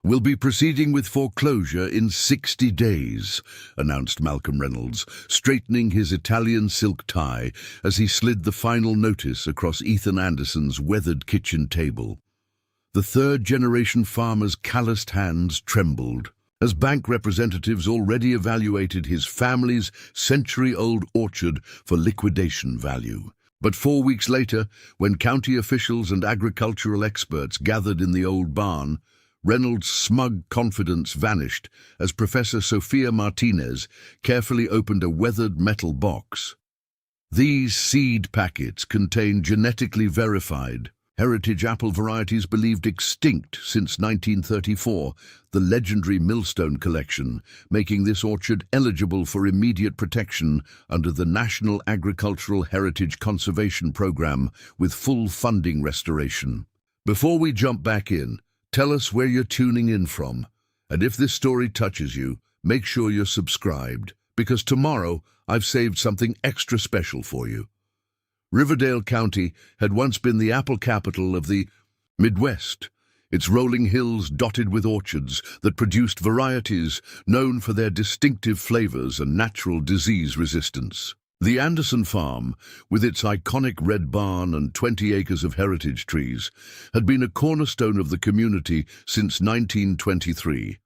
"We'll be proceeding with foreclosure in 60 days, announced Malcolm Reynolds, straightening his Italian silk tie as he slid the final notice across Ethan Anderson's weathered kitchen table. The third-generation farmer's calloused hands trembled, as bank representatives already evaluated his family's century-old orchard for liquidation value. But 4 weeks later, when county officials and agricultural experts gathered in the old barn, Reynolds' smug confidence vanished as Professor Sophia Martinez carefully opened a weathered metal box. These seed packets contain genetically verified heritage apple varieties believed extinct since 1934, the legendary Millstone collection, making this orchard eligible for immediate protection under the National Agricultural Heritage Conservation Program with full funding restoration. Before we jump back in, tell us where you're tuning in from, and if this story touches you, make sure you're subscribed, because tomorrow I've saved something extra special for you. Riverdale County had once been the apple capital of the Midwest, its rolling hills dotted with orchards that produced varieties known for their distinctive flavors and natural disease resistance. The Anderson farm, with its iconic red barn and 20 acres of heritage trees, had been a cornerstone of the community since 1923,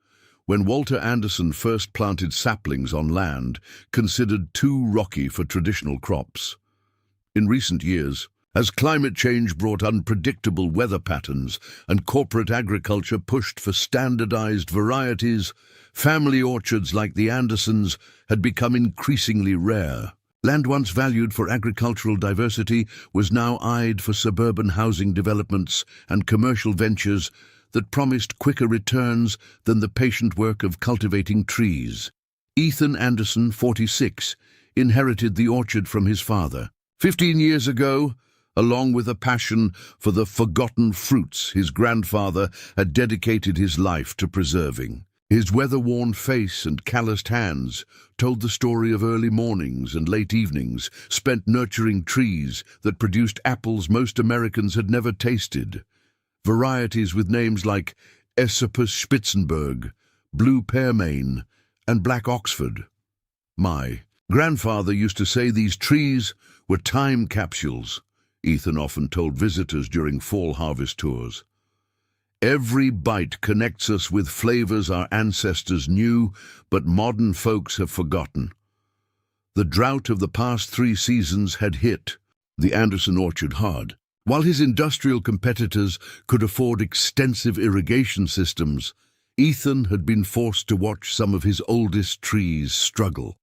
when Walter Anderson first planted saplings on land considered too rocky for traditional crops. In recent years, as climate change brought unpredictable weather patterns and corporate agriculture pushed for standardized varieties, family orchards like the Andersons had become increasingly rare. Land once valued for agricultural diversity was now eyed for suburban housing developments and commercial ventures that promised quicker returns than the patient work of cultivating trees. Ethan Anderson, 46, inherited the orchard from his father. 15 years ago, along with a passion for the forgotten fruits his grandfather had dedicated his life to preserving. His weather-worn face and calloused hands told the story of early mornings and late evenings spent nurturing trees that produced apples most Americans had never tasted. Varieties with names like Esopus Spitzenberg, Blue Pearmain, and Black Oxford. My grandfather used to say these trees were time capsules, Ethan often told visitors during fall harvest tours. Every bite connects us with flavors our ancestors knew, but modern folks have forgotten. The drought of the past 3 seasons had hit the Anderson orchard hard. While his industrial competitors could afford extensive irrigation systems, Ethan had been forced to watch some of his oldest trees struggle.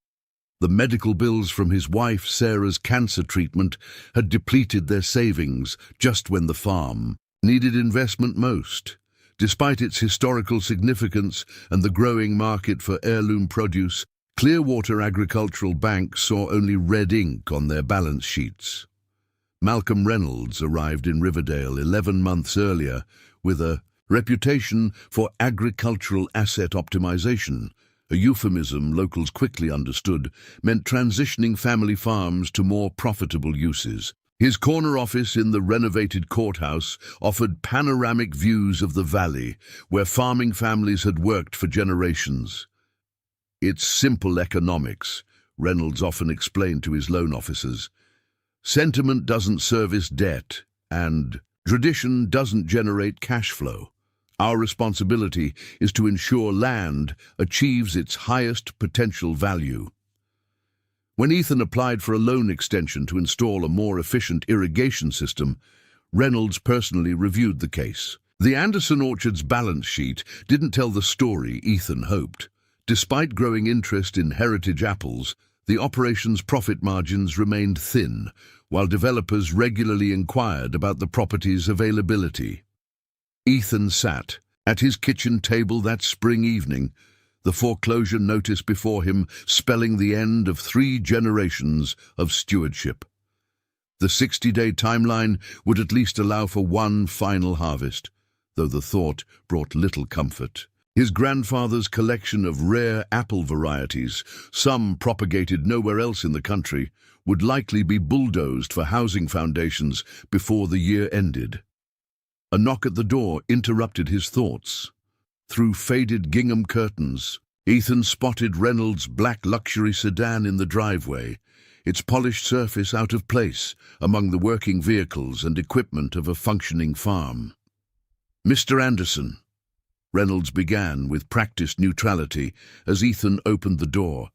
The medical bills from his wife Sarah's cancer treatment had depleted their savings just when the farm needed investment most. Despite its historical significance and the growing market for heirloom produce, Clearwater Agricultural Bank saw only red ink on their balance sheets. Malcolm Reynolds arrived in Riverdale 11 months earlier with a reputation for agricultural asset optimization. A euphemism locals quickly understood meant transitioning family farms to more profitable uses. His corner office in the renovated courthouse offered panoramic views of the valley, where farming families had worked for generations. "It's simple economics," Reynolds often explained to his loan officers. "Sentiment doesn't service debt, and tradition doesn't generate cash flow. Our responsibility is to ensure land achieves its highest potential value." When Ethan applied for a loan extension to install a more efficient irrigation system, Reynolds personally reviewed the case. The Anderson orchard's balance sheet didn't tell the story Ethan hoped. Despite growing interest in heritage apples, the operation's profit margins remained thin, while developers regularly inquired about the property's availability. Ethan sat at his kitchen table that spring evening, the foreclosure notice before him spelling the end of 3 generations of stewardship. The 60-day timeline would at least allow for one final harvest, though the thought brought little comfort. His grandfather's collection of rare apple varieties, some propagated nowhere else in the country, would likely be bulldozed for housing foundations before the year ended. A knock at the door interrupted his thoughts. through faded gingham curtains. Ethan spotted Reynolds' black luxury sedan in the driveway, its polished surface out of place among the working vehicles and equipment of a functioning farm. "Mr. Anderson," Reynolds began with practiced neutrality as Ethan opened the door.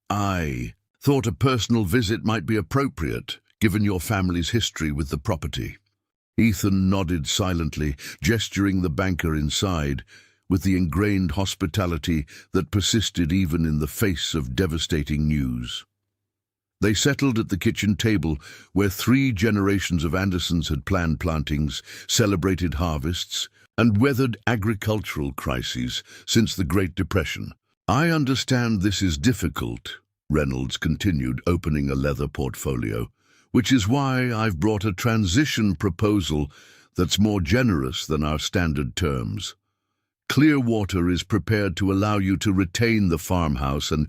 "I thought a personal visit might be appropriate, given your family's history with the property." Ethan nodded silently, gesturing the banker inside, with the ingrained hospitality that persisted even in the face of devastating news. They settled at the kitchen table, where 3 generations of Andersons had planned plantings, celebrated harvests, and weathered agricultural crises since the Great Depression. "I understand this is difficult," Reynolds continued, opening a leather portfolio, "which is why I've brought a transition proposal that's more generous than our standard terms. Clearwater is prepared to allow you to retain the farmhouse and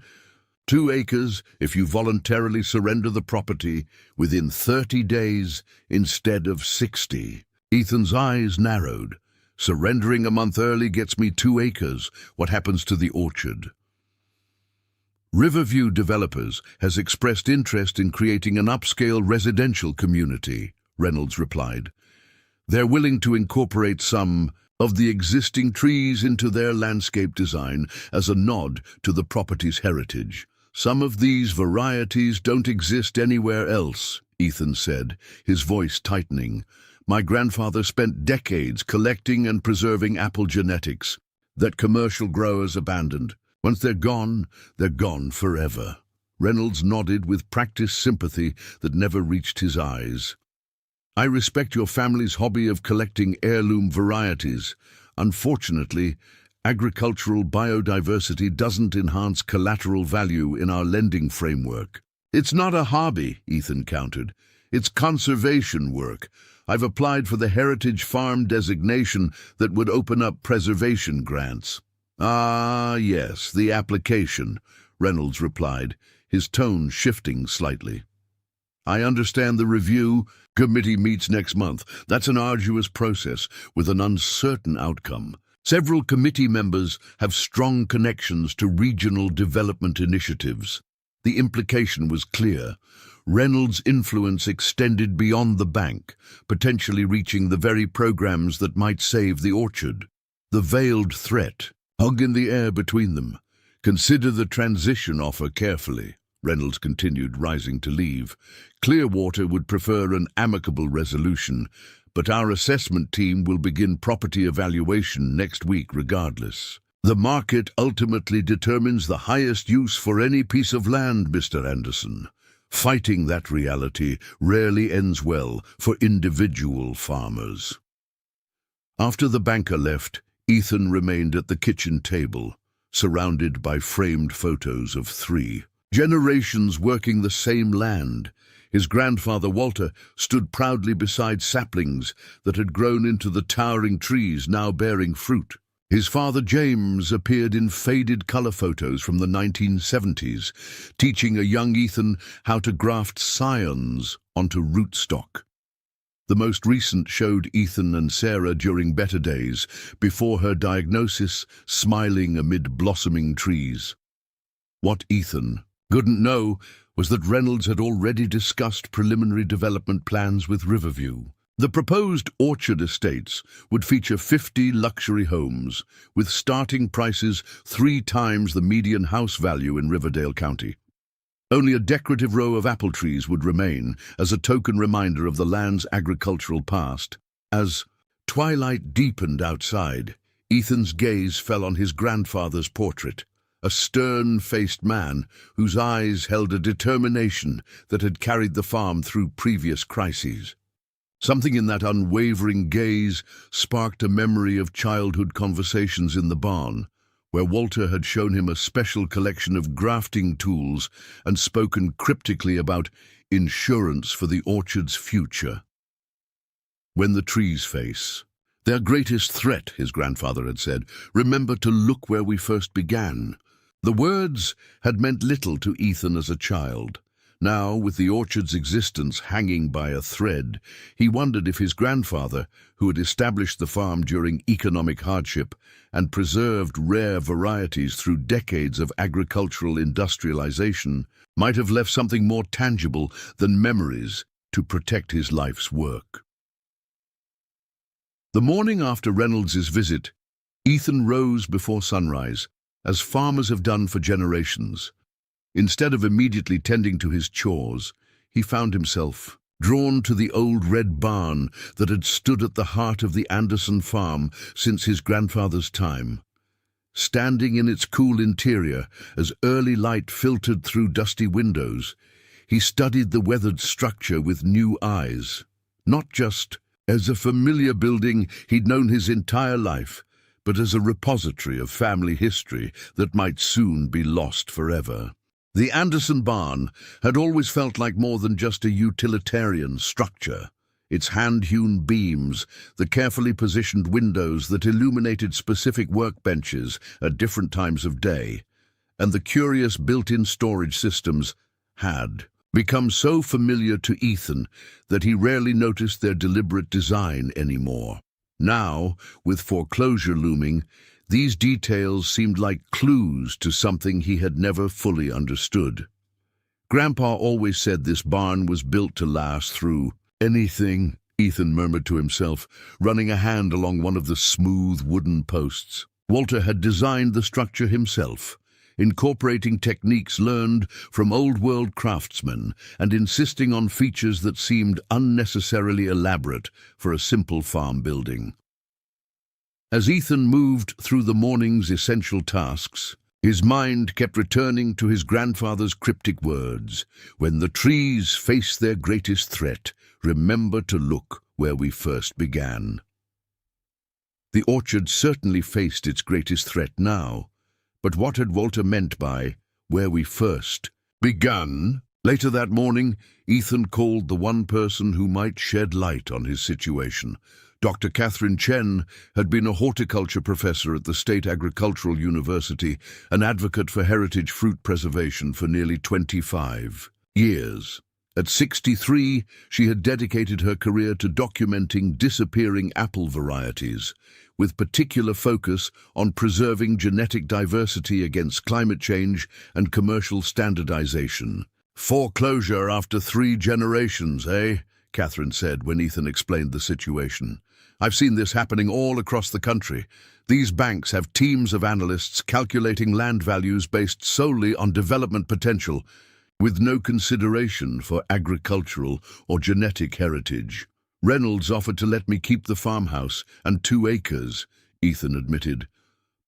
2 acres if you voluntarily surrender the property within 30 days instead of 60. Ethan's eyes narrowed. "Surrendering a month early gets me 2 acres. What happens to the orchard?" "Riverview Developers has expressed interest in creating an upscale residential community," Reynolds replied. "They're willing to incorporate some of the existing trees into their landscape design as a nod to the property's heritage. Some of these varieties don't exist anywhere else," Ethan said, his voice tightening. "My grandfather spent decades collecting and preserving apple genetics that commercial growers abandoned. Once they're gone forever." Reynolds nodded with practiced sympathy that never reached his eyes. "I respect your family's hobby of collecting heirloom varieties. Unfortunately, agricultural biodiversity doesn't enhance collateral value in our lending framework." "It's not a hobby," Ethan countered. "It's conservation work. I've applied for the Heritage Farm designation that would open up preservation grants." "Ah, yes, the application," Reynolds replied, his tone shifting slightly. "I understand the review committee meets next month. That's an arduous process with an uncertain outcome. Several committee members have strong connections to regional development initiatives." The implication was clear. Reynolds' influence extended beyond the bank, potentially reaching the very programs that might save the orchard. The veiled threat hung in the air between them. "Consider the transition offer carefully," Reynolds continued, rising to leave. "Clearwater would prefer an amicable resolution, but our assessment team will begin property evaluation next week regardless. The market ultimately determines the highest use for any piece of land, Mr. Anderson. Fighting that reality rarely ends well for individual farmers." After the banker left, Ethan remained at the kitchen table, surrounded by framed photos of 3 generations working the same land. His grandfather Walter stood proudly beside saplings that had grown into the towering trees now bearing fruit. His father James appeared in faded color photos from the 1970s, teaching a young Ethan how to graft scions onto rootstock. The most recent showed Ethan and Sarah during better days, before her diagnosis, smiling amid blossoming trees. What Ethan couldn't know was that Reynolds had already discussed preliminary development plans with Riverview. The proposed orchard estates would feature 50 luxury homes, with starting prices 3 times the median house value in Riverdale County. Only a decorative row of apple trees would remain as a token reminder of the land's agricultural past. As twilight deepened outside, Ethan's gaze fell on his grandfather's portrait, a stern-faced man whose eyes held a determination that had carried the farm through previous crises. Something in that unwavering gaze sparked a memory of childhood conversations in the barn, where Walter had shown him a special collection of grafting tools and spoken cryptically about insurance for the orchard's future. "When the trees face their greatest threat," his grandfather had said, "remember to look where we first began." The words had meant little to Ethan as a child. Now, with the orchard's existence hanging by a thread, he wondered if his grandfather, who had established the farm during economic hardship and preserved rare varieties through decades of agricultural industrialization, might have left something more tangible than memories to protect his life's work. The morning after Reynolds's visit, Ethan rose before sunrise, as farmers have done for generations. Instead of immediately tending to his chores, he found himself drawn to the old red barn that had stood at the heart of the Anderson farm since his grandfather's time. Standing in its cool interior, as early light filtered through dusty windows, he studied the weathered structure with new eyes. Not just as a familiar building he'd known his entire life, but as a repository of family history that might soon be lost forever. The Anderson barn had always felt like more than just a utilitarian structure. Its hand-hewn beams, the carefully positioned windows that illuminated specific workbenches at different times of day, and the curious built-in storage systems had become so familiar to Ethan that he rarely noticed their deliberate design anymore. Now, with foreclosure looming, these details seemed like clues to something he had never fully understood. Grandpa always said this barn was built to last through anything, Ethan murmured to himself, running a hand along one of the smooth wooden posts. Walter had designed the structure himself, incorporating techniques learned from old-world craftsmen and insisting on features that seemed unnecessarily elaborate for a simple farm building. As Ethan moved through the morning's essential tasks, his mind kept returning to his grandfather's cryptic words, "When the trees face their greatest threat, remember to look where we first began." The orchard certainly faced its greatest threat now, but what had Walter meant by "where we first began"? Later that morning, Ethan called the one person who might shed light on his situation. Dr. Catherine Chen had been a horticulture professor at the State Agricultural University, an advocate for heritage fruit preservation for nearly 25 years. At 63, she had dedicated her career to documenting disappearing apple varieties, with particular focus on preserving genetic diversity against climate change and commercial standardization. "Foreclosure after 3 generations, eh?" Catherine said when Ethan explained the situation. "I've seen this happening all across the country. These banks have teams of analysts calculating land values based solely on development potential, with no consideration for agricultural or genetic heritage. Reynolds offered to let me keep the farmhouse and 2 acres, Ethan admitted.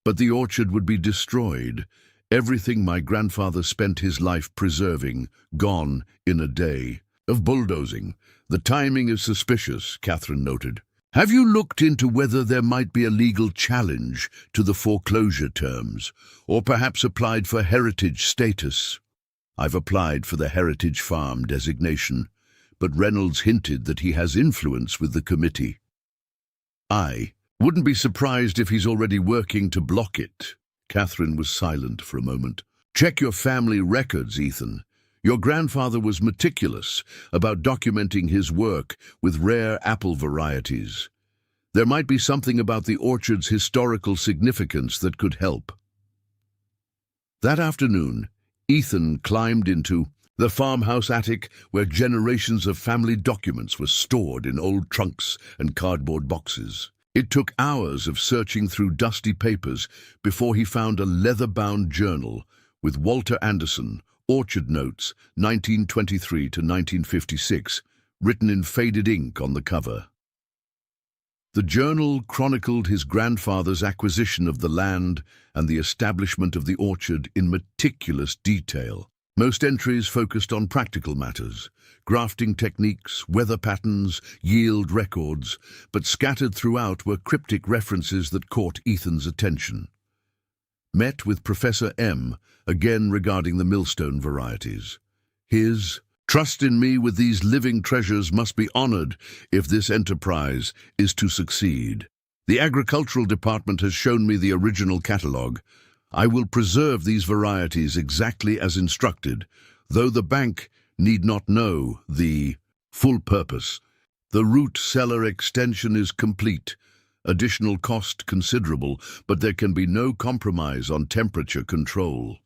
But the orchard would be destroyed. Everything my grandfather spent his life preserving, gone in a day of bulldozing. The timing is suspicious, Catherine noted. Have you looked into whether there might be a legal challenge to the foreclosure terms, or perhaps applied for heritage status? I've applied for the heritage farm designation, but Reynolds hinted that he has influence with the committee. I wouldn't be surprised if he's already working to block it. Catherine was silent for a moment. Check your family records, Ethan. Your grandfather was meticulous about documenting his work with rare apple varieties. There might be something about the orchard's historical significance that could help. That afternoon, Ethan climbed into the farmhouse attic where generations of family documents were stored in old trunks and cardboard boxes. It took hours of searching through dusty papers before he found a leather-bound journal with Walter Anderson, Orchard Notes, 1923 to 1956, written in faded ink on the cover. The journal chronicled his grandfather's acquisition of the land and the establishment of the orchard in meticulous detail. Most entries focused on practical matters, grafting techniques, weather patterns, yield records, but scattered throughout were cryptic references that caught Ethan's attention. Met with Professor M, again regarding the millstone varieties. His trust in me with these living treasures must be honored if this enterprise is to succeed. The agricultural department has shown me the original catalogue. I will preserve these varieties exactly as instructed, though the bank need not know the full purpose. The root cellar extension is complete. Additional cost considerable, but there can be no compromise on temperature control.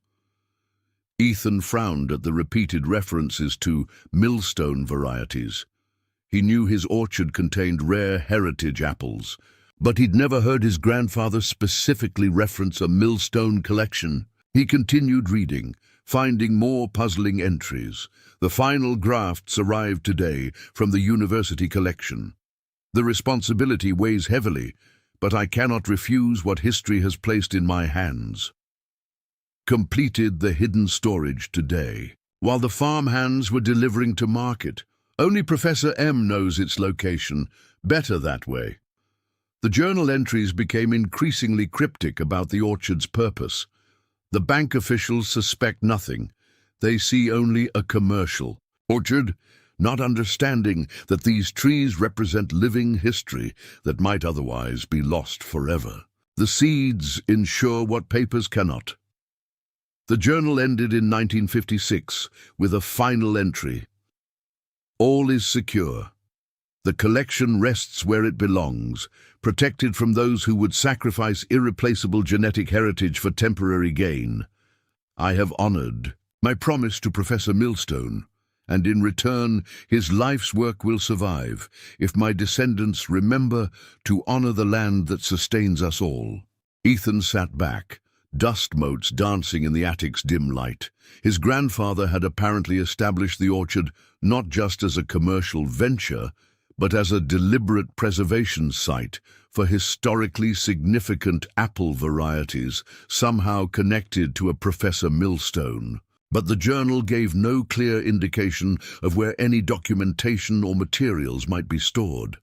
Ethan frowned at the repeated references to millstone varieties. He knew his orchard contained rare heritage apples, but he'd never heard his grandfather specifically reference a millstone collection. He continued reading, finding more puzzling entries. The final grafts arrived today from the university collection. The responsibility weighs heavily, but I cannot refuse what history has placed in my hands. Completed the hidden storage today, while the farmhands were delivering to market. Only Professor M knows its location, better that way. The journal entries became increasingly cryptic about the orchard's purpose. The bank officials suspect nothing. They see only a commercial orchard, not understanding that these trees represent living history that might otherwise be lost forever. The seeds ensure what papers cannot. The journal ended in 1956 with a final entry. All is secure. The collection rests where it belongs, protected from those who would sacrifice irreplaceable genetic heritage for temporary gain. I have honored my promise to Professor Millstone, and in return his life's work will survive if my descendants remember to honor the land that sustains us all. Ethan sat back, dust motes dancing in the attic's dim light. His grandfather had apparently established the orchard not just as a commercial venture, but as a deliberate preservation site for historically significant apple varieties, somehow connected to a Professor Millstone. But the journal gave no clear indication of where any documentation or materials might be stored.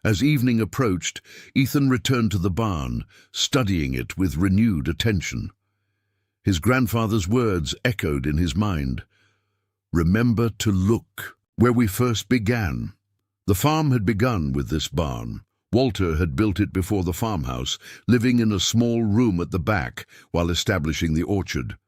As evening approached, Ethan returned to the barn, studying it with renewed attention. His grandfather's words echoed in his mind. Remember to look where we first began. The farm had begun with this barn. Walter had built it before the farmhouse, living in a small room at the back while establishing the orchard.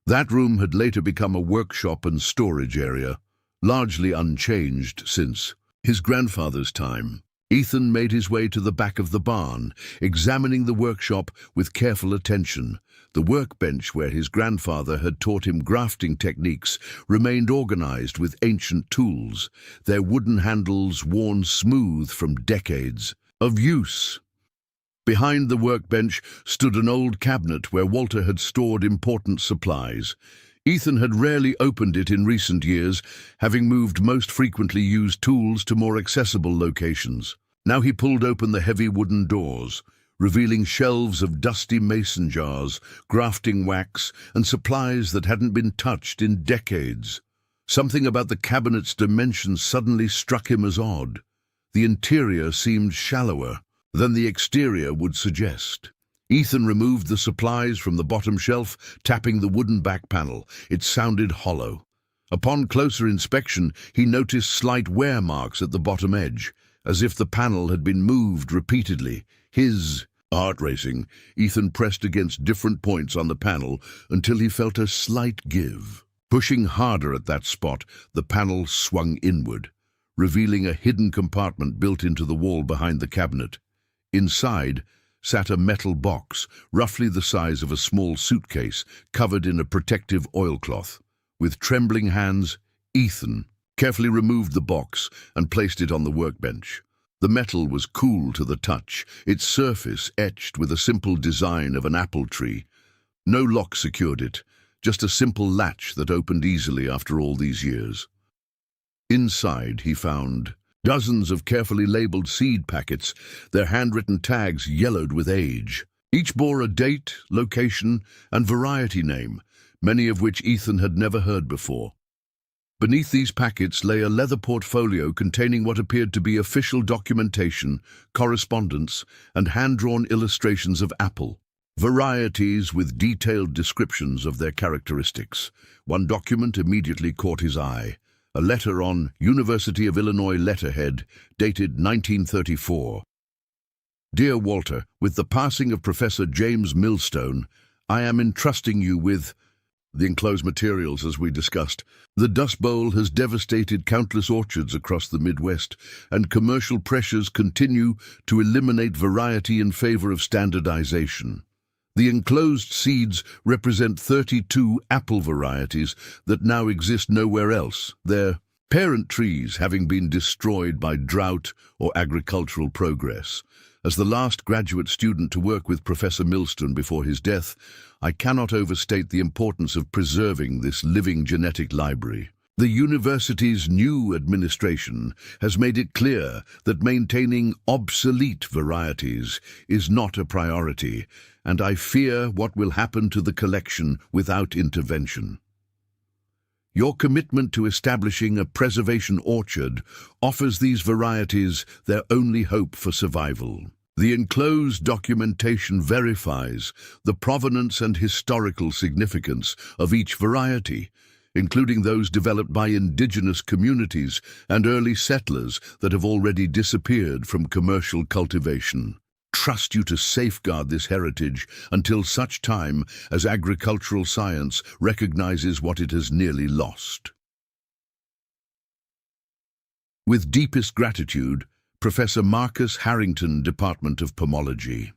That room had later become a workshop and storage area, largely unchanged since his grandfather's time. Ethan made his way to the back of the barn, examining the workshop with careful attention. The workbench where his grandfather had taught him grafting techniques remained organized with ancient tools, their wooden handles worn smooth from decades of use. Behind the workbench stood an old cabinet where Walter had stored important supplies. Ethan had rarely opened it in recent years, having moved most frequently used tools to more accessible locations. Now he pulled open the heavy wooden doors, revealing shelves of dusty mason jars, grafting wax, and supplies that hadn't been touched in decades. Something about the cabinet's dimensions suddenly struck him as odd. The interior seemed shallower than the exterior would suggest. Ethan removed the supplies from the bottom shelf, tapping the wooden back panel. It sounded hollow. Upon closer inspection, he noticed slight wear marks at the bottom edge, as if the panel had been moved repeatedly. His heart racing, Ethan pressed against different points on the panel until he felt a slight give. Pushing harder at that spot, the panel swung inward, revealing a hidden compartment built into the wall behind the cabinet. Inside sat a metal box, roughly the size of a small suitcase, covered in a protective oilcloth. With trembling hands, Ethan carefully removed the box and placed it on the workbench. The metal was cool to the touch, its surface etched with a simple design of an apple tree. No lock secured it, just a simple latch that opened easily after all these years. Inside he found dozens of carefully labeled seed packets, their handwritten tags yellowed with age. Each bore a date, location, and variety name, many of which Ethan had never heard before. Beneath these packets lay a leather portfolio containing what appeared to be official documentation, correspondence, and hand-drawn illustrations of apple varieties with detailed descriptions of their characteristics. One document immediately caught his eye. A letter on University of Illinois letterhead, dated 1934. Dear Walter, with the passing of Professor James Millstone, I am entrusting you with the enclosed materials, as we discussed. The Dust Bowl has devastated countless orchards across the Midwest, and commercial pressures continue to eliminate variety in favor of standardization. The enclosed seeds represent 32 apple varieties that now exist nowhere else, their parent trees having been destroyed by drought or agricultural progress. As the last graduate student to work with Professor Millstone before his death, I cannot overstate the importance of preserving this living genetic library. The university's new administration has made it clear that maintaining obsolete varieties is not a priority, and I fear what will happen to the collection without intervention. Your commitment to establishing a preservation orchard offers these varieties their only hope for survival. The enclosed documentation verifies the provenance and historical significance of each variety, including those developed by indigenous communities and early settlers that have already disappeared from commercial cultivation. Trust you to safeguard this heritage until such time as agricultural science recognizes what it has nearly lost. With deepest gratitude, Professor Marcus Harrington, Department of Pomology.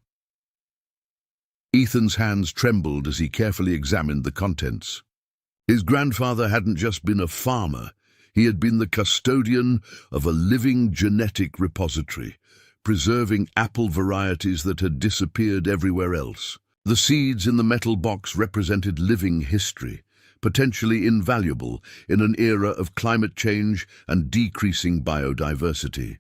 Ethan's hands trembled as he carefully examined the contents. His grandfather hadn't just been a farmer, he had been the custodian of a living genetic repository, preserving apple varieties that had disappeared everywhere else. The seeds in the metal box represented living history, potentially invaluable in an era of climate change and decreasing biodiversity.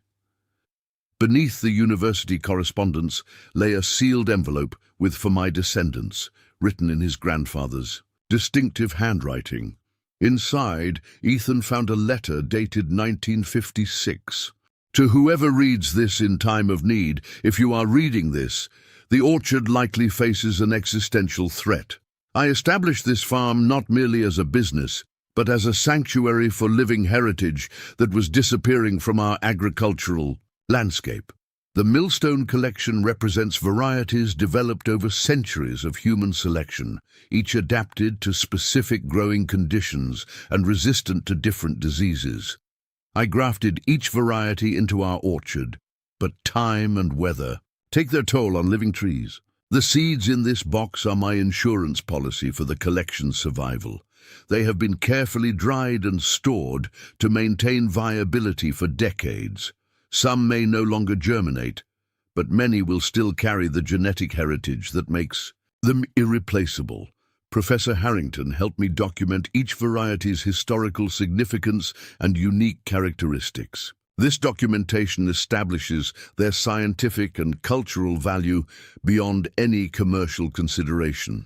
Beneath the university correspondence lay a sealed envelope with "For my descendants," written in his grandfather's distinctive handwriting. Inside, Ethan found a letter dated 1956. To whoever reads this in time of need, if you are reading this, the orchard likely faces an existential threat. I established this farm not merely as a business, but as a sanctuary for living heritage that was disappearing from our agricultural landscape. The Millstone collection represents varieties developed over centuries of human selection, each adapted to specific growing conditions and resistant to different diseases. I grafted each variety into our orchard, but time and weather take their toll on living trees. The seeds in this box are my insurance policy for the collection's survival. They have been carefully dried and stored to maintain viability for decades. Some may no longer germinate, but many will still carry the genetic heritage that makes them irreplaceable. Professor Harrington helped me document each variety's historical significance and unique characteristics. This documentation establishes their scientific and cultural value beyond any commercial consideration.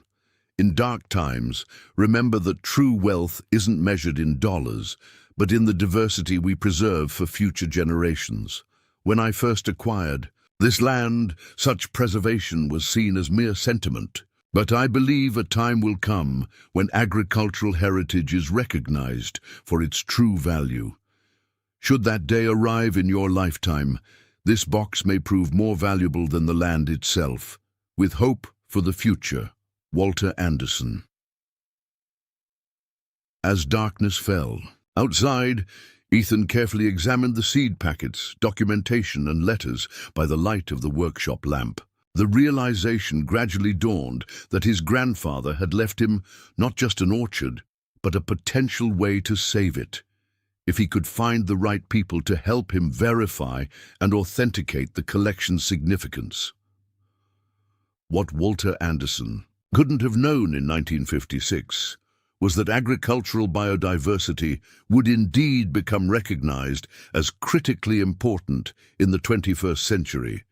In dark times, remember that true wealth isn't measured in dollars, but in the diversity we preserve for future generations. When I first acquired this land, such preservation was seen as mere sentiment. But I believe a time will come when agricultural heritage is recognized for its true value. Should that day arrive in your lifetime, this box may prove more valuable than the land itself. With hope for the future, Walter Anderson. As darkness fell, outside, Ethan carefully examined the seed packets, documentation, and letters by the light of the workshop lamp. The realization gradually dawned that his grandfather had left him not just an orchard, but a potential way to save it, if he could find the right people to help him verify and authenticate the collection's significance. What Walter Anderson couldn't have known in 1956 was that agricultural biodiversity would indeed become recognized as critically important in the 21st century,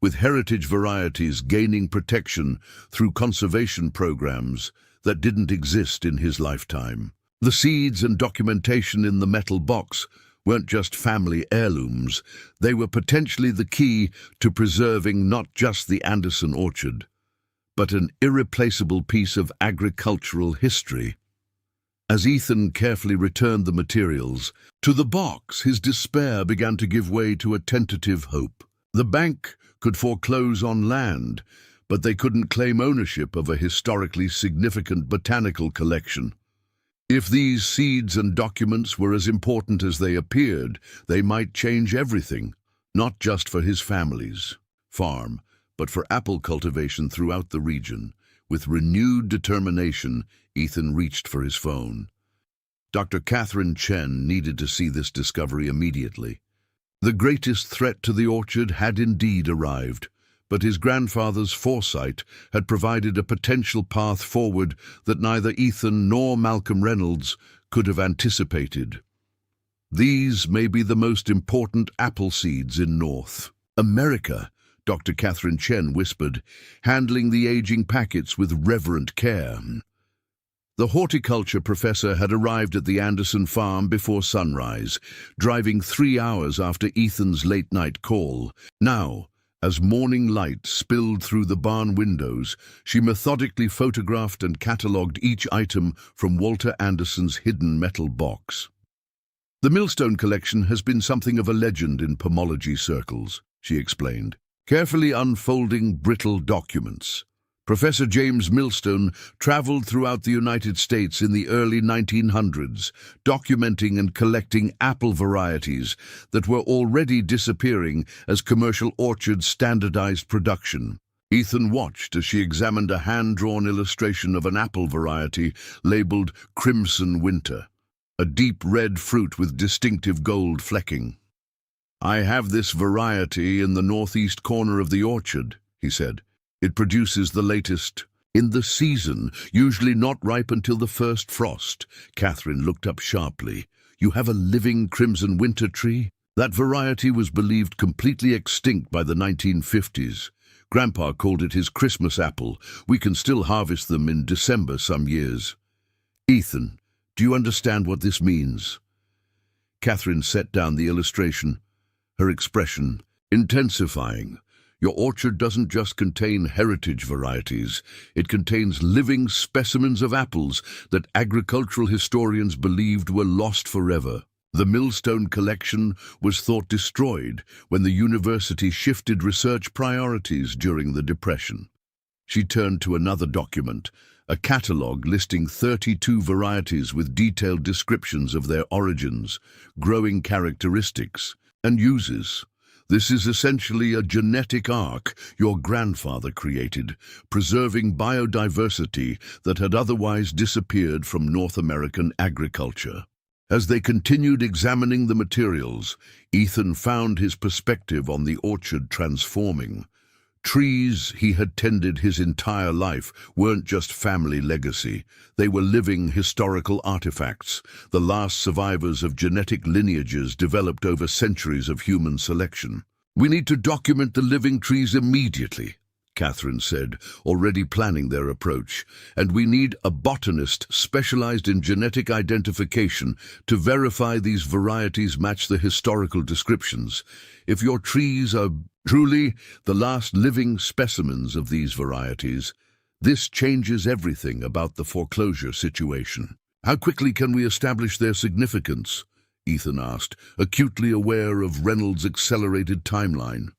with heritage varieties gaining protection through conservation programs that didn't exist in his lifetime. The seeds and documentation in the metal box weren't just family heirlooms, they were potentially the key to preserving not just the Anderson orchard, but an irreplaceable piece of agricultural history. As Ethan carefully returned the materials to the box, his despair began to give way to a tentative hope. The bank could foreclose on land, but they couldn't claim ownership of a historically significant botanical collection. If these seeds and documents were as important as they appeared, they might change everything, not just for his family's farm, but for apple cultivation throughout the region. With renewed determination, Ethan reached for his phone. Dr. Catherine Chen needed to see this discovery immediately. The greatest threat to the orchard had indeed arrived, but his grandfather's foresight had provided a potential path forward that neither Ethan nor Malcolm Reynolds could have anticipated. These may be the most important apple seeds in North America, Dr. Catherine Chen whispered, handling the aging packets with reverent care. The horticulture professor had arrived at the Anderson farm before sunrise, driving 3 hours after Ethan's late-night call. Now, as morning light spilled through the barn windows, she methodically photographed and catalogued each item from Walter Anderson's hidden metal box. The Millstone collection has been something of a legend in pomology circles, she explained, carefully unfolding brittle documents. Professor James Millstone traveled throughout the United States in the early 1900s, documenting and collecting apple varieties that were already disappearing as commercial orchards standardized production. Ethan watched as she examined a hand-drawn illustration of an apple variety labeled Crimson Winter, a deep red fruit with distinctive gold flecking. "I have this variety in the northeast corner of the orchard," he said. "It produces the latest in the season, usually not ripe until the first frost." Catherine looked up sharply. "You have a living Crimson Winter tree?" That variety was believed completely extinct by the 1950s. Grandpa called it his Christmas apple. We can still harvest them in December some years. "Ethan, do you understand what this means?" Catherine set down the illustration, her expression intensifying. "Your orchard doesn't just contain heritage varieties, it contains living specimens of apples that agricultural historians believed were lost forever." The Millstone collection was thought destroyed when the university shifted research priorities during the Depression. She turned to another document, a catalogue listing 32 varieties with detailed descriptions of their origins, growing characteristics, and uses. "This is essentially a genetic ark your grandfather created, preserving biodiversity that had otherwise disappeared from North American agriculture." As they continued examining the materials, Ethan found his perspective on the orchard transforming. Trees he had tended his entire life weren't just family legacy. They were living historical artifacts, the last survivors of genetic lineages developed over centuries of human selection. "We need to document the living trees immediately," Catherine said, already planning their approach. "And we need a botanist specialized in genetic identification to verify these varieties match the historical descriptions. If your trees are truly the last living specimens of these varieties, this changes everything about the foreclosure situation." "How quickly can we establish their significance?" Ethan asked, acutely aware of Reynolds' accelerated timeline.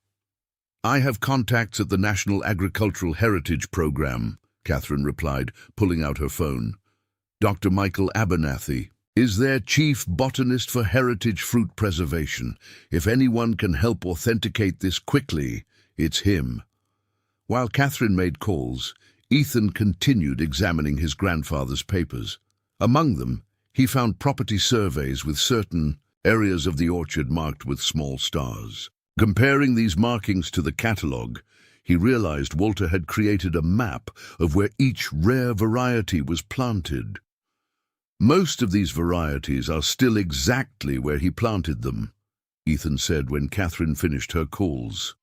"I have contacts at the National Agricultural Heritage Program," Catherine replied, pulling out her phone. "Dr. Michael Abernathy is their chief botanist for heritage fruit preservation. If anyone can help authenticate this quickly, it's him." While Catherine made calls, Ethan continued examining his grandfather's papers. Among them, he found property surveys with certain areas of the orchard marked with small stars. Comparing these markings to the catalogue, he realized Walter had created a map of where each rare variety was planted. "Most of these varieties are still exactly where he planted them," Ethan said when Catherine finished her calls.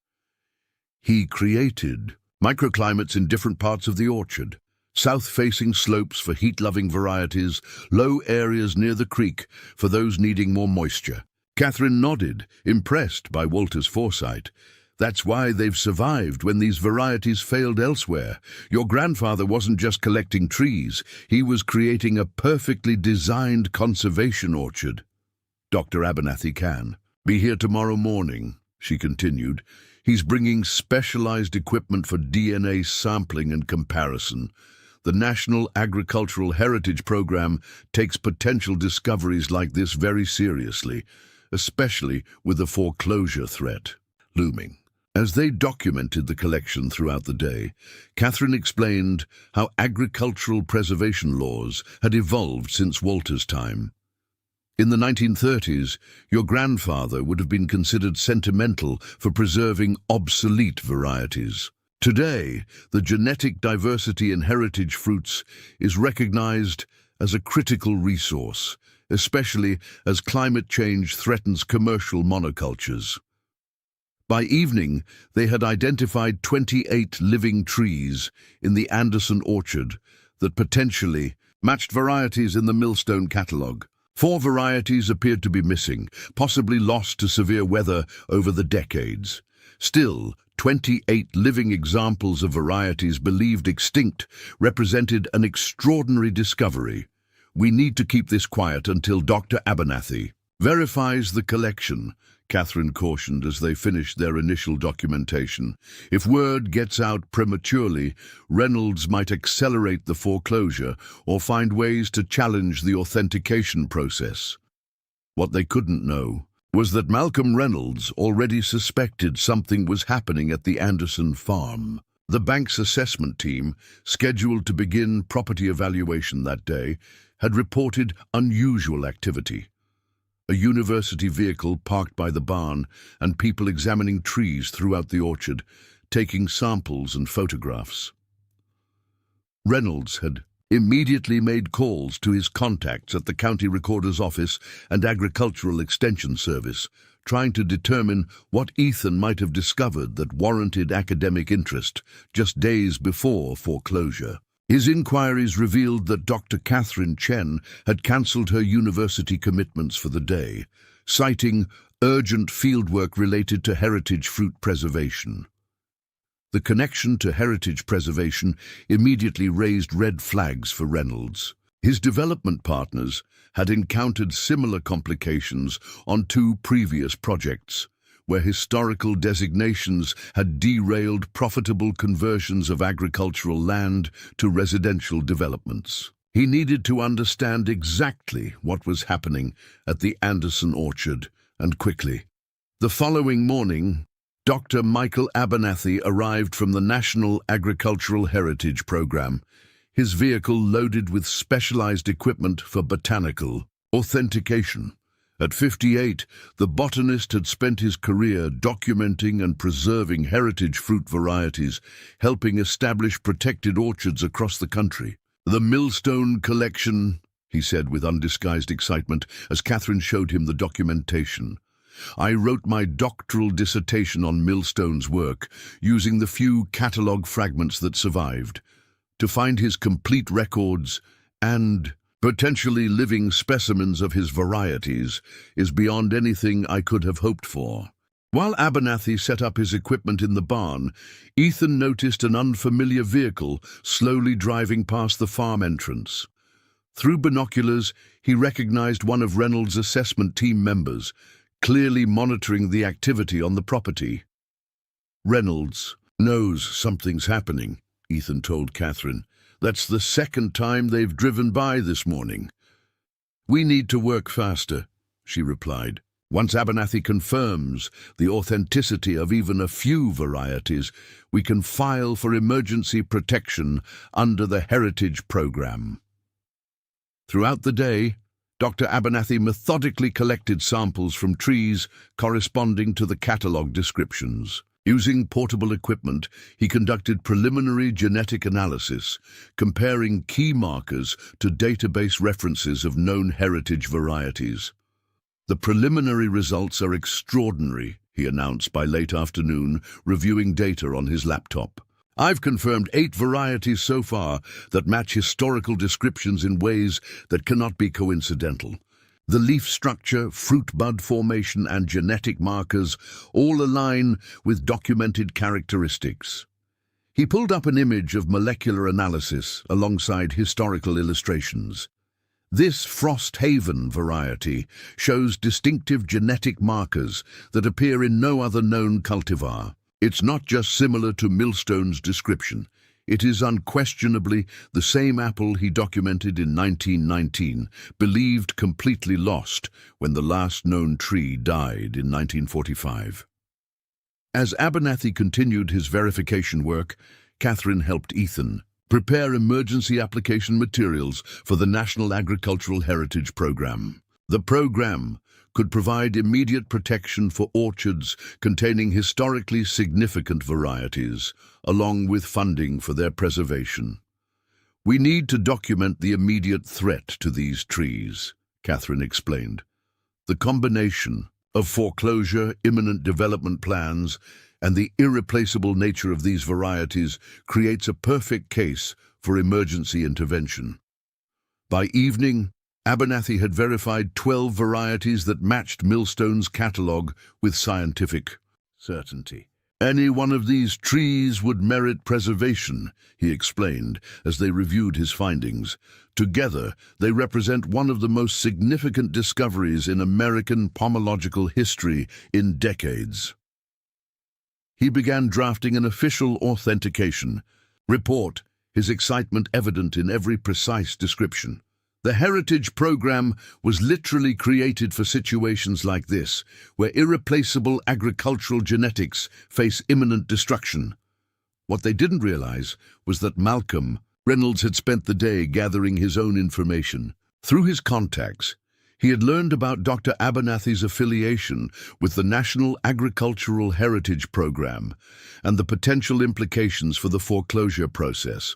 "He created microclimates in different parts of the orchard, south-facing slopes for heat-loving varieties, low areas near the creek for those needing more moisture." Catherine nodded, impressed by Walter's foresight. "That's why they've survived when these varieties failed elsewhere. Your grandfather wasn't just collecting trees, he was creating a perfectly designed conservation orchard." "Dr. Abernathy can be here tomorrow morning," she continued. He's bringing specialized equipment for DNA sampling and comparison. The National Agricultural Heritage Program takes potential discoveries like this very seriously, especially with the foreclosure threat looming. As they documented the collection throughout the day, Catherine explained how agricultural preservation laws had evolved since Walter's time. In the 1930s, your grandfather would have been considered sentimental for preserving obsolete varieties. Today, the genetic diversity in heritage fruits is recognized as a critical resource, especially as climate change threatens commercial monocultures. By evening, they had identified 28 living trees in the Anderson orchard that potentially matched varieties in the Millstone catalogue. 4 varieties appeared to be missing, possibly lost to severe weather over the decades. Still, 28 living examples of varieties believed extinct represented an extraordinary discovery. We need to keep this quiet until Dr. Abernathy verifies the collection, Catherine cautioned as they finished their initial documentation. If word gets out prematurely, Reynolds might accelerate the foreclosure or find ways to challenge the authentication process. What they couldn't know was that Malcolm Reynolds already suspected something was happening at the Anderson farm. The bank's assessment team, scheduled to begin property evaluation that day, had reported unusual activity. A university vehicle parked by the barn and people examining trees throughout the orchard, taking samples and photographs. Reynolds had immediately made calls to his contacts at the county recorder's office and agricultural extension service, trying to determine what Ethan might have discovered that warranted academic interest just days before foreclosure. His inquiries revealed that Dr. Catherine Chen had cancelled her university commitments for the day, citing urgent fieldwork related to heritage fruit preservation. The connection to heritage preservation immediately raised red flags for Reynolds. His development partners had encountered similar complications on 2 previous projects, where historical designations had derailed profitable conversions of agricultural land to residential developments. He needed to understand exactly what was happening at the Anderson orchard, and quickly. The following morning, Dr. Michael Abernathy arrived from the National Agricultural Heritage Program, his vehicle loaded with specialized equipment for botanical authentication. At 58, the botanist had spent his career documenting and preserving heritage fruit varieties, helping establish protected orchards across the country. "The Millstone collection," he said with undisguised excitement as Catherine showed him the documentation. "I wrote my doctoral dissertation on Millstone's work, using the few catalogue fragments that survived. To find his complete records and potentially living specimens of his varieties is beyond anything I could have hoped for." While Abernathy set up his equipment in the barn, Ethan noticed an unfamiliar vehicle slowly driving past the farm entrance. Through binoculars, he recognized one of Reynolds' assessment team members, clearly monitoring the activity on the property. "Reynolds knows something's happening," Ethan told Catherine. "That's the 2nd time they've driven by this morning." "We need to work faster," she replied. "Once Abernathy confirms the authenticity of even a few varieties, we can file for emergency protection under the Heritage Program." Throughout the day, Dr. Abernathy methodically collected samples from trees corresponding to the catalogue descriptions. Using portable equipment, he conducted preliminary genetic analysis, comparing key markers to database references of known heritage varieties. "The preliminary results are extraordinary," he announced by late afternoon, reviewing data on his laptop. "I've confirmed 8 varieties so far that match historical descriptions in ways that cannot be coincidental. The leaf structure, fruit bud formation, and genetic markers all align with documented characteristics." He pulled up an image of molecular analysis alongside historical illustrations. "This Frost Haven variety shows distinctive genetic markers that appear in no other known cultivar. It's not just similar to Millstone's description. It is unquestionably the same apple he documented in 1919, believed completely lost when the last known tree died in 1945. As Abernathy continued his verification work, Catherine helped Ethan prepare emergency application materials for the National Agricultural Heritage Program. The program could provide immediate protection for orchards containing historically significant varieties, along with funding for their preservation. "We need to document the immediate threat to these trees," Catherine explained. "The combination of foreclosure, imminent development plans, and the irreplaceable nature of these varieties creates a perfect case for emergency intervention." By evening, Abernathy had verified 12 varieties that matched Millstone's catalogue with scientific certainty. "Any one of these trees would merit preservation," he explained as they reviewed his findings. "Together, they represent one of the most significant discoveries in American pomological history in decades." He began drafting an official authentication report, his excitement evident in every precise description. The Heritage Program was literally created for situations like this, where irreplaceable agricultural genetics face imminent destruction. What they didn't realize was that Malcolm Reynolds had spent the day gathering his own information. Through his contacts, he had learned about Dr. Abernathy's affiliation with the National Agricultural Heritage Program and the potential implications for the foreclosure process.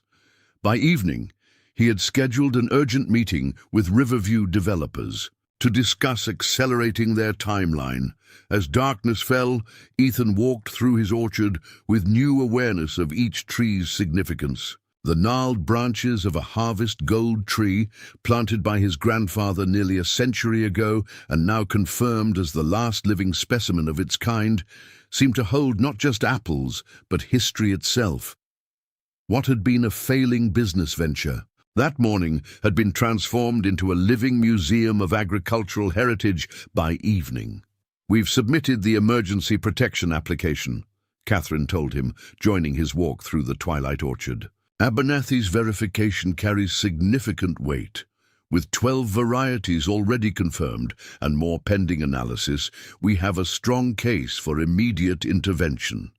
By evening, he had scheduled an urgent meeting with Riverview developers to discuss accelerating their timeline. As darkness fell, Ethan walked through his orchard with new awareness of each tree's significance. The gnarled branches of a harvest gold tree, planted by his grandfather nearly a century ago and now confirmed as the last living specimen of its kind, seemed to hold not just apples, but history itself. What had been a failing business venture, that morning had been transformed into a living museum of agricultural heritage by evening. "We've submitted the emergency protection application," Catherine told him, joining his walk through the twilight orchard. Abernathy's verification carries significant weight. With 12 varieties already confirmed and more pending analysis, we have a strong case for immediate intervention.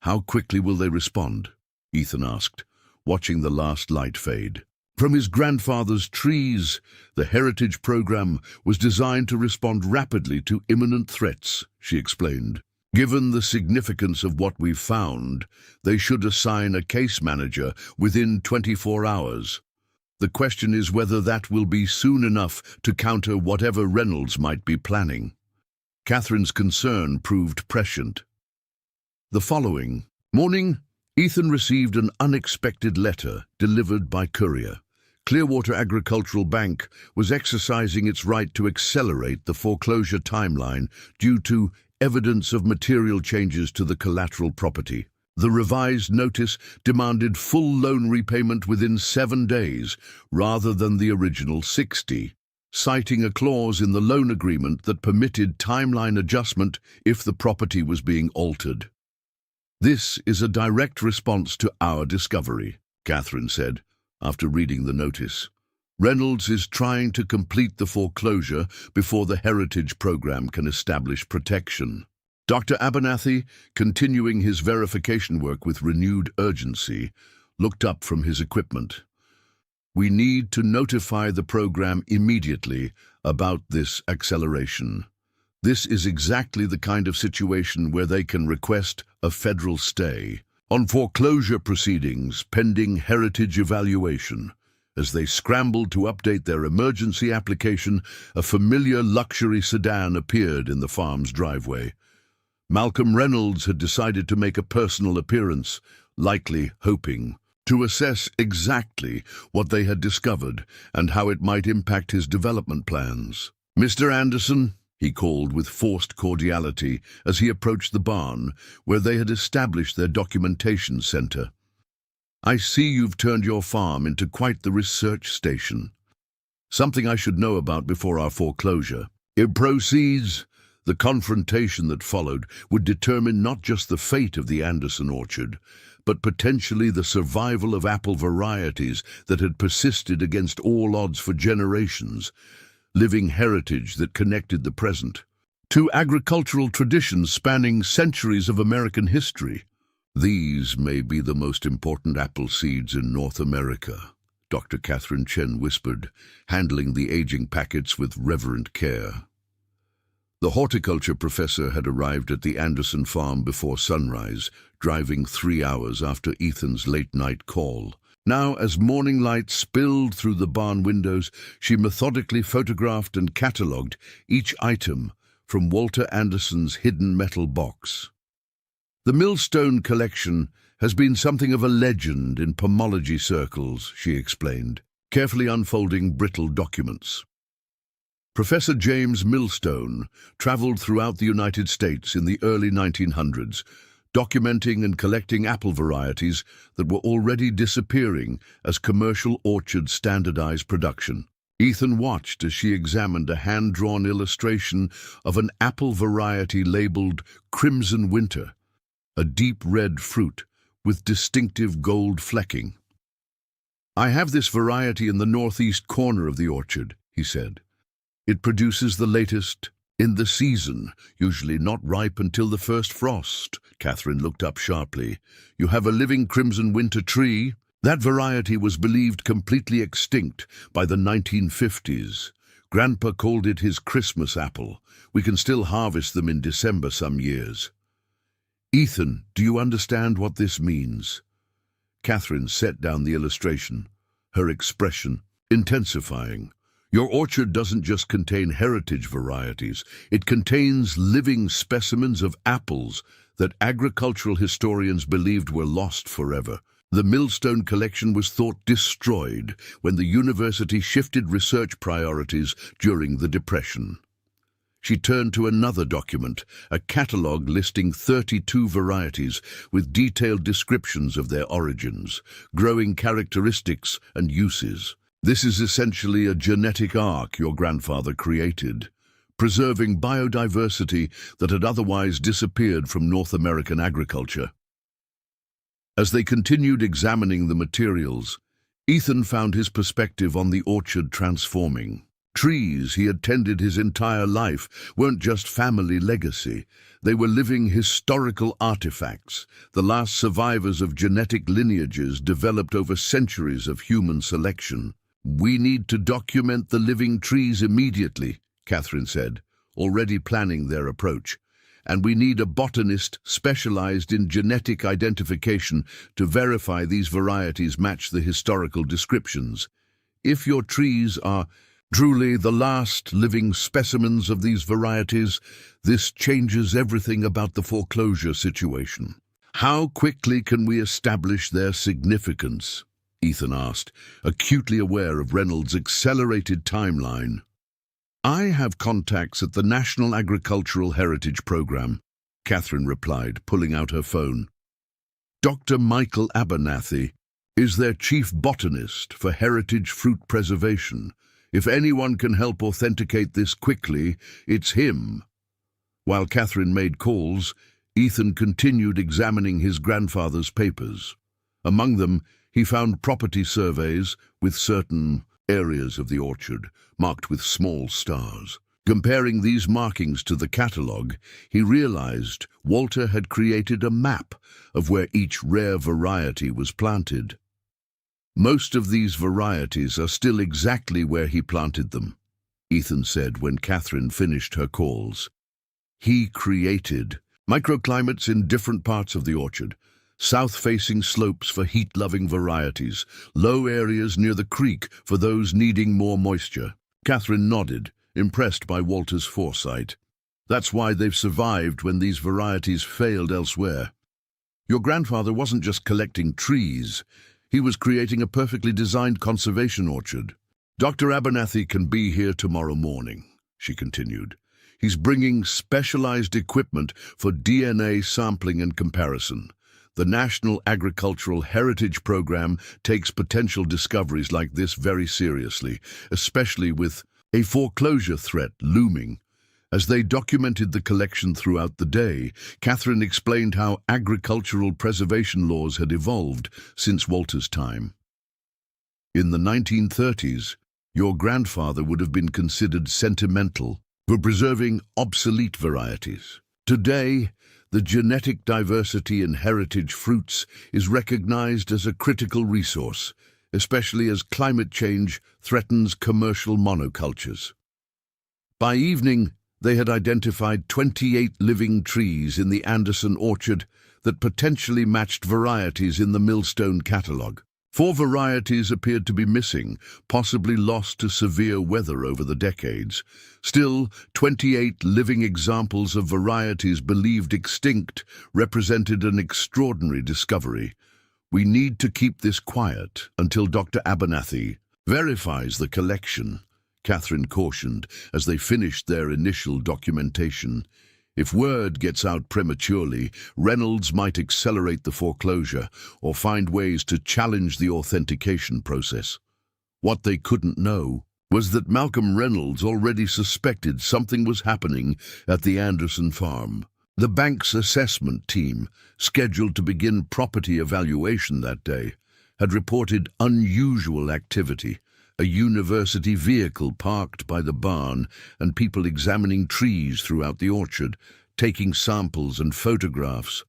"How quickly will they respond?" Ethan asked, watching the last light fade. From his grandfather's trees, the Heritage Program was designed to respond rapidly to imminent threats, she explained. "Given the significance of what we've found, they should assign a case manager within 24 hours. The question is whether that will be soon enough to counter whatever Reynolds might be planning." Catherine's concern proved prescient. The following morning, Ethan received an unexpected letter delivered by courier. Clearwater Agricultural Bank was exercising its right to accelerate the foreclosure timeline due to evidence of material changes to the collateral property. The revised notice demanded full loan repayment within 7 days, rather than the original 60, citing a clause in the loan agreement that permitted timeline adjustment if the property was being altered. "This is a direct response to our discovery," Catherine said, after reading the notice. "Reynolds is trying to complete the foreclosure before the Heritage Program can establish protection." Dr. Abernathy, continuing his verification work with renewed urgency, looked up from his equipment. "We need to notify the program immediately about this acceleration. This is exactly the kind of situation where they can request a federal stay on foreclosure proceedings pending heritage evaluation." As they scrambled to update their emergency application, a familiar luxury sedan appeared in the farm's driveway. Malcolm Reynolds had decided to make a personal appearance, likely hoping to assess exactly what they had discovered and how it might impact his development plans. "Mr. Anderson," he called with forced cordiality as he approached the barn where they had established their documentation center. "I see you've turned your farm into quite the research station. Something I should know about before our foreclosure. It proceeds. The confrontation that followed would determine not just the fate of the Anderson orchard, but potentially the survival of apple varieties that had persisted against all odds for generations, living heritage that connected the present to agricultural traditions spanning centuries of American history. These may be the most important apple seeds in North America, Dr. Catherine Chen whispered, handling the aging packets with reverent care. The horticulture professor had arrived at the Anderson farm before sunrise, driving 3 hours after Ethan's late-night call. Now, as morning light spilled through the barn windows, she methodically photographed and catalogued each item from Walter Anderson's hidden metal box. The Millstone collection has been something of a legend in pomology circles, she explained, carefully unfolding brittle documents. Professor James Millstone traveled throughout the United States in the early 1900s, documenting and collecting apple varieties that were already disappearing as commercial orchards standardized production. Ethan watched as she examined a hand-drawn illustration of an apple variety labeled Crimson Winter, a deep red fruit with distinctive gold flecking. "I have this variety in the northeast corner of the orchard," he said. "It produces the latest in the season, usually not ripe until the first frost." Catherine looked up sharply. "You have a living Crimson Winter tree?" That variety was believed completely extinct by the 1950s. Grandpa called it his Christmas apple. We can still harvest them in December some years. "Ethan, do you understand what this means?" Catherine set down the illustration, her expression intensifying. "Your orchard doesn't just contain heritage varieties, it contains living specimens of apples that agricultural historians believed were lost forever. The Millstone collection was thought destroyed when the university shifted research priorities during the Depression." She turned to another document, a catalogue listing 32 varieties with detailed descriptions of their origins, growing characteristics and uses. "This is essentially a genetic ark your grandfather created, preserving biodiversity that had otherwise disappeared from North American agriculture." As they continued examining the materials, Ethan found his perspective on the orchard transforming. Trees he had tended his entire life weren't just family legacy. They were living historical artifacts, the last survivors of genetic lineages developed over centuries of human selection. "We need to document the living trees immediately," Catherine said, already planning their approach. "And we need a botanist specialized in genetic identification to verify these varieties match the historical descriptions. If your trees are truly the last living specimens of these varieties, this changes everything about the foreclosure situation." "How quickly can we establish their significance?" Ethan asked, acutely aware of Reynolds' accelerated timeline. "I have contacts at the National Agricultural Heritage Program," Catherine replied, pulling out her phone. "Dr. Michael Abernathy is their chief botanist for heritage fruit preservation. If anyone can help authenticate this quickly, it's him." While Catherine made calls, Ethan continued examining his grandfather's papers. Among them, he found property surveys with certain areas of the orchard, marked with small stars. Comparing these markings to the catalogue, he realized Walter had created a map of where each rare variety was planted. "Most of these varieties are still exactly where he planted them," Ethan said when Catherine finished her calls. "He created microclimates in different parts of the orchard, south-facing slopes for heat-loving varieties, low areas near the creek for those needing more moisture." Catherine nodded, impressed by Walter's foresight. "That's why they've survived when these varieties failed elsewhere. Your grandfather wasn't just collecting trees, he was creating a perfectly designed conservation orchard." "Dr. Abernathy can be here tomorrow morning," she continued. "He's bringing specialized equipment for DNA sampling and comparison. The National Agricultural Heritage Program takes potential discoveries like this very seriously, especially with a foreclosure threat looming. As they documented the collection throughout the day, Catherine explained how agricultural preservation laws had evolved since Walter's time. In the 1930s, your grandfather would have been considered sentimental for preserving obsolete varieties. Today, the genetic diversity in heritage fruits is recognized as a critical resource, especially as climate change threatens commercial monocultures. By evening, they had identified 28 living trees in the Anderson orchard that potentially matched varieties in the Millstone catalogue. 4 varieties appeared to be missing, possibly lost to severe weather over the decades. Still, 28 living examples of varieties believed extinct represented an extraordinary discovery. We need to keep this quiet until Dr. Abernathy verifies the collection, Catherine cautioned as they finished their initial documentation. If word gets out prematurely, Reynolds might accelerate the foreclosure or find ways to challenge the authentication process. What they couldn't know was that Malcolm Reynolds already suspected something was happening at the Anderson farm. The bank's assessment team, scheduled to begin property evaluation that day, had reported unusual activity. A university vehicle parked by the barn and people examining trees throughout the orchard, taking samples and photographs.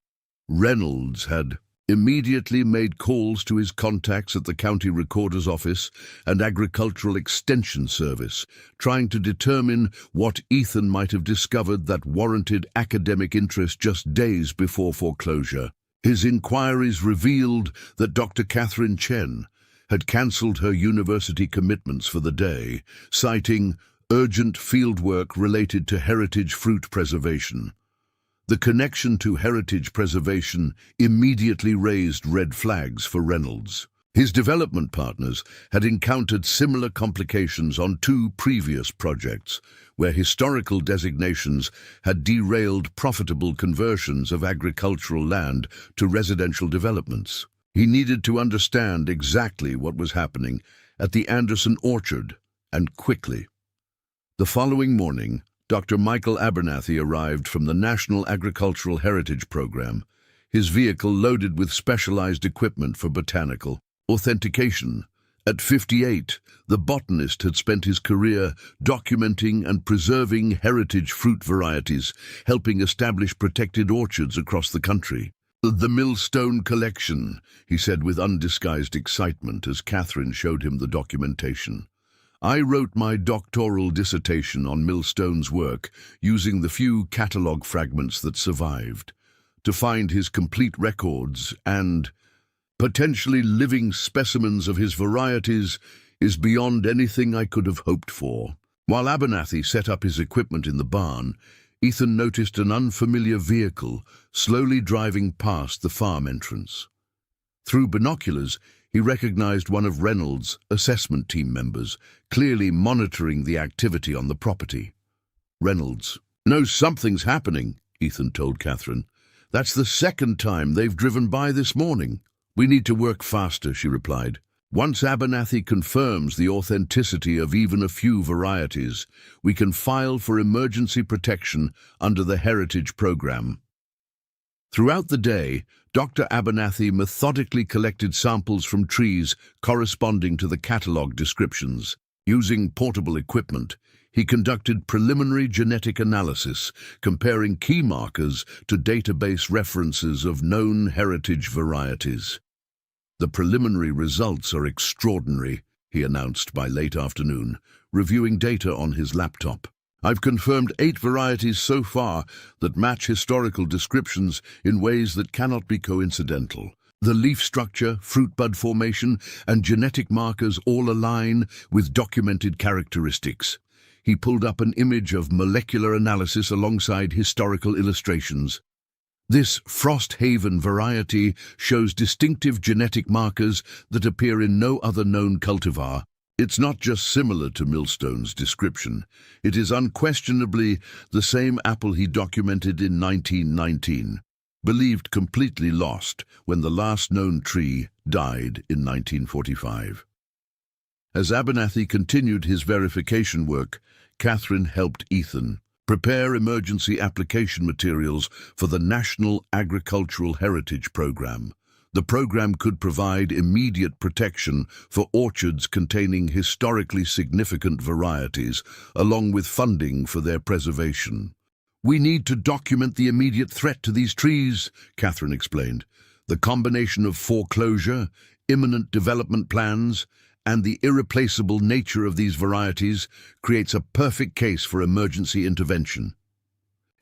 Reynolds had immediately made calls to his contacts at the county recorder's office and agricultural extension service, trying to determine what Ethan might have discovered that warranted academic interest just days before foreclosure. His inquiries revealed that Dr. Catherine Chen had cancelled her university commitments for the day, citing urgent fieldwork related to heritage fruit preservation. The connection to heritage preservation immediately raised red flags for Reynolds. His development partners had encountered similar complications on 2 previous projects, where historical designations had derailed profitable conversions of agricultural land to residential developments. He needed to understand exactly what was happening at the Anderson orchard, and quickly. The following morning, Dr. Michael Abernathy arrived from the National Agricultural Heritage Program, his vehicle loaded with specialized equipment for botanical authentication. At 58, the botanist had spent his career documenting and preserving heritage fruit varieties, helping establish protected orchards across the country. "The Millstone collection," he said with undisguised excitement as Catherine showed him the documentation. "I wrote my doctoral dissertation on Millstone's work using the few catalogue fragments that survived. To find his complete records and potentially living specimens of his varieties is beyond anything I could have hoped for." While Abernathy set up his equipment in the barn, Ethan noticed an unfamiliar vehicle slowly driving past the farm entrance. Through binoculars, he recognized one of Reynolds' assessment team members, clearly monitoring the activity on the property. Reynolds knows something's happening, Ethan told Catherine. "That's the 2nd time they've driven by this morning." "We need to work faster," she replied. "Once Abernathy confirms the authenticity of even a few varieties, we can file for emergency protection under the Heritage Program." Throughout the day, Dr. Abernathy methodically collected samples from trees corresponding to the catalogue descriptions. Using portable equipment, he conducted preliminary genetic analysis, comparing key markers to database references of known heritage varieties. "The preliminary results are extraordinary," he announced by late afternoon, reviewing data on his laptop. "I've confirmed 8 varieties so far that match historical descriptions in ways that cannot be coincidental. The leaf structure, fruit bud formation, and genetic markers all align with documented characteristics." He pulled up an image of molecular analysis alongside historical illustrations. "This Frosthaven variety shows distinctive genetic markers that appear in no other known cultivar. It's not just similar to Millstone's description. It is unquestionably the same apple he documented in 1919, believed completely lost when the last known tree died in 1945. As Abernathy continued his verification work, Catherine helped Ethan Prepare emergency application materials for the National Agricultural Heritage Program. The program could provide immediate protection for orchards containing historically significant varieties, along with funding for their preservation. "We need to document the immediate threat to these trees," Catherine explained. "The combination of foreclosure, imminent development plans, and the irreplaceable nature of these varieties creates a perfect case for emergency intervention."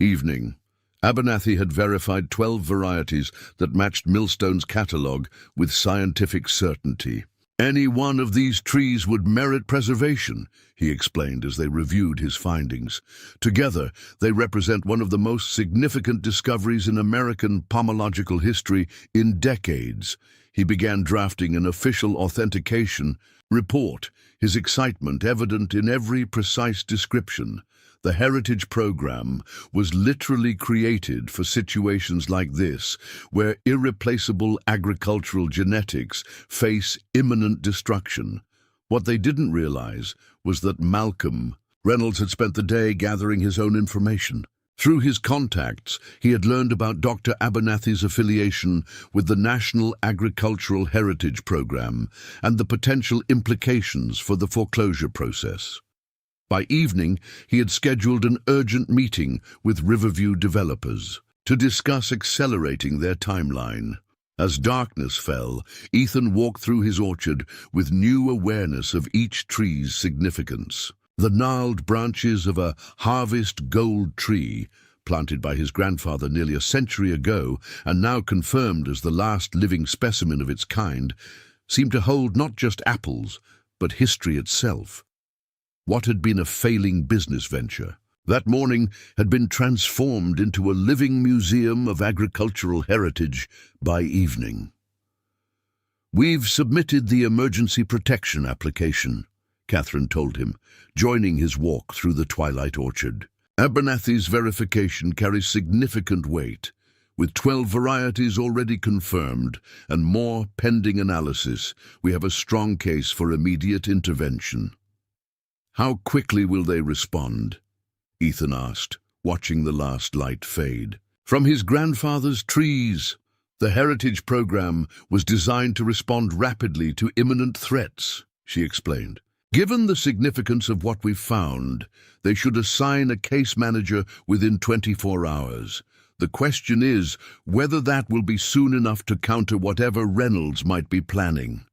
Evening. Abernathy had verified 12 varieties that matched Millstone's catalogue with scientific certainty. "Any one of these trees would merit preservation," he explained as they reviewed his findings. "Together, they represent one of the most significant discoveries in American pomological history in decades." He began drafting an official authentication report, his excitement evident in every precise description. The Heritage Program was literally created for situations like this, where irreplaceable agricultural genetics face imminent destruction. What they didn't realize was that Malcolm Reynolds had spent the day gathering his own information. Through his contacts, he had learned about Dr. Abernathy's affiliation with the National Agricultural Heritage Program and the potential implications for the foreclosure process. By evening, he had scheduled an urgent meeting with Riverview developers to discuss accelerating their timeline. As darkness fell, Ethan walked through his orchard with new awareness of each tree's significance. The gnarled branches of a harvest gold tree, planted by his grandfather nearly a century ago and now confirmed as the last living specimen of its kind, seemed to hold not just apples, but history itself. What had been a failing business venture, that morning had been transformed into a living museum of agricultural heritage by evening. "We've submitted the emergency protection application," Catherine told him, joining his walk through the twilight orchard. "Abernathy's verification carries significant weight. With 12 varieties already confirmed and more pending analysis, we have a strong case for immediate intervention." "How quickly will they respond?" Ethan asked, watching the last light fade. "From his grandfather's trees. The Heritage Program was designed to respond rapidly to imminent threats," she explained. "Given the significance of what we've found, they should assign a case manager within 24 hours. The question is whether that will be soon enough to counter whatever Reynolds might be planning."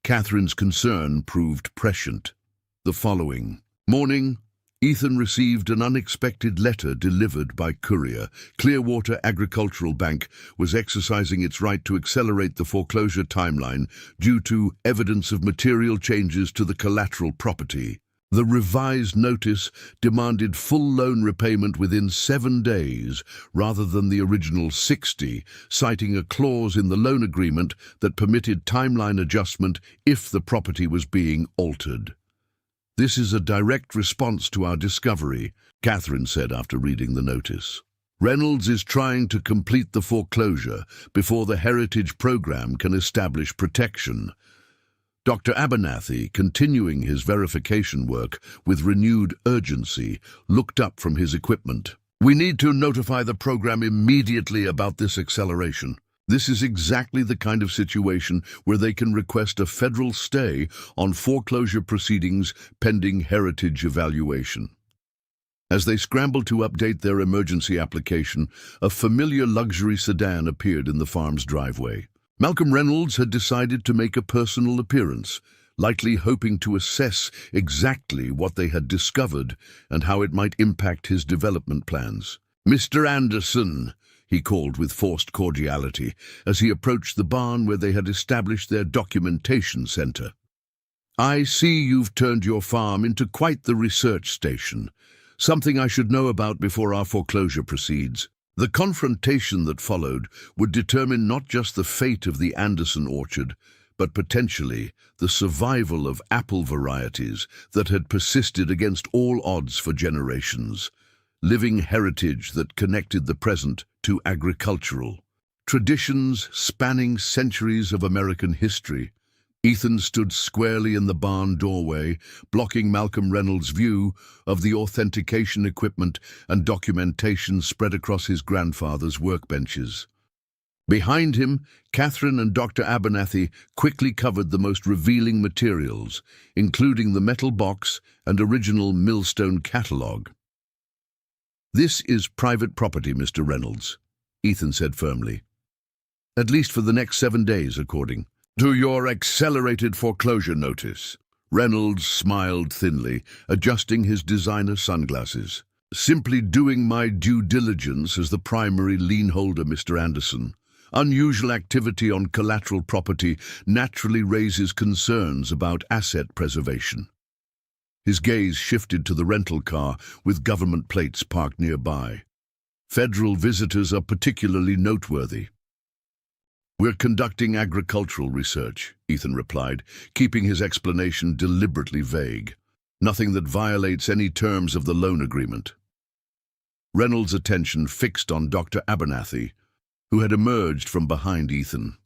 Catherine's concern proved prescient. The following morning, Ethan received an unexpected letter delivered by courier. Clearwater Agricultural Bank was exercising its right to accelerate the foreclosure timeline due to evidence of material changes to the collateral property. The revised notice demanded full loan repayment within 7 days rather than the original 60, citing a clause in the loan agreement that permitted timeline adjustment if the property was being altered. "This is a direct response to our discovery," Catherine said after reading the notice. "Reynolds is trying to complete the foreclosure before the Heritage Program can establish protection." Dr. Abernathy, continuing his verification work with renewed urgency, looked up from his equipment. "We need to notify the program immediately about this acceleration. This is exactly the kind of situation where they can request a federal stay on foreclosure proceedings pending heritage evaluation." As they scrambled to update their emergency application, a familiar luxury sedan appeared in the farm's driveway. Malcolm Reynolds had decided to make a personal appearance, likely hoping to assess exactly what they had discovered and how it might impact his development plans. "Mr. Anderson," he called with forced cordiality as he approached the barn where they had established their documentation center. "I see you've turned your farm into quite the research station, something I should know about before our foreclosure proceeds." The confrontation that followed would determine not just the fate of the Anderson orchard, but potentially the survival of apple varieties that had persisted against all odds for generations. Living heritage that connected the present to agricultural traditions spanning centuries of American history. Ethan stood squarely in the barn doorway, blocking Malcolm Reynolds' view of the authentication equipment and documentation spread across his grandfather's workbenches. Behind him, Catherine and Dr. Abernathy quickly covered the most revealing materials, including the metal box and original millstone catalogue. "This is private property, Mr. Reynolds," Ethan said firmly. "At least for the next 7 days, according to your accelerated foreclosure notice." Reynolds smiled thinly, adjusting his designer sunglasses. "Simply doing my due diligence as the primary lien holder, Mr. Anderson. Unusual activity on collateral property naturally raises concerns about asset preservation." His gaze shifted to the rental car with government plates parked nearby. "Federal visitors are particularly noteworthy." "We're conducting agricultural research," Ethan replied, keeping his explanation deliberately vague. "Nothing that violates any terms of the loan agreement." Reynolds' attention fixed on Dr. Abernathy, who had emerged from behind Ethan.